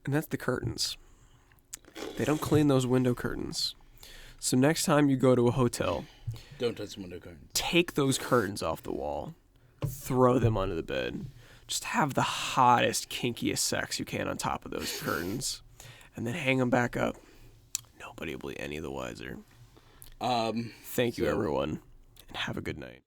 and that's the curtains. They don't clean those window curtains. So next time you go to a hotel, Don't touch the window curtains. take those curtains off the wall, throw them under the bed. Just have the hottest, kinkiest sex you can on top of those curtains, and then hang them back up. Nobody will be any the wiser. Thank you, everyone, and have a good night.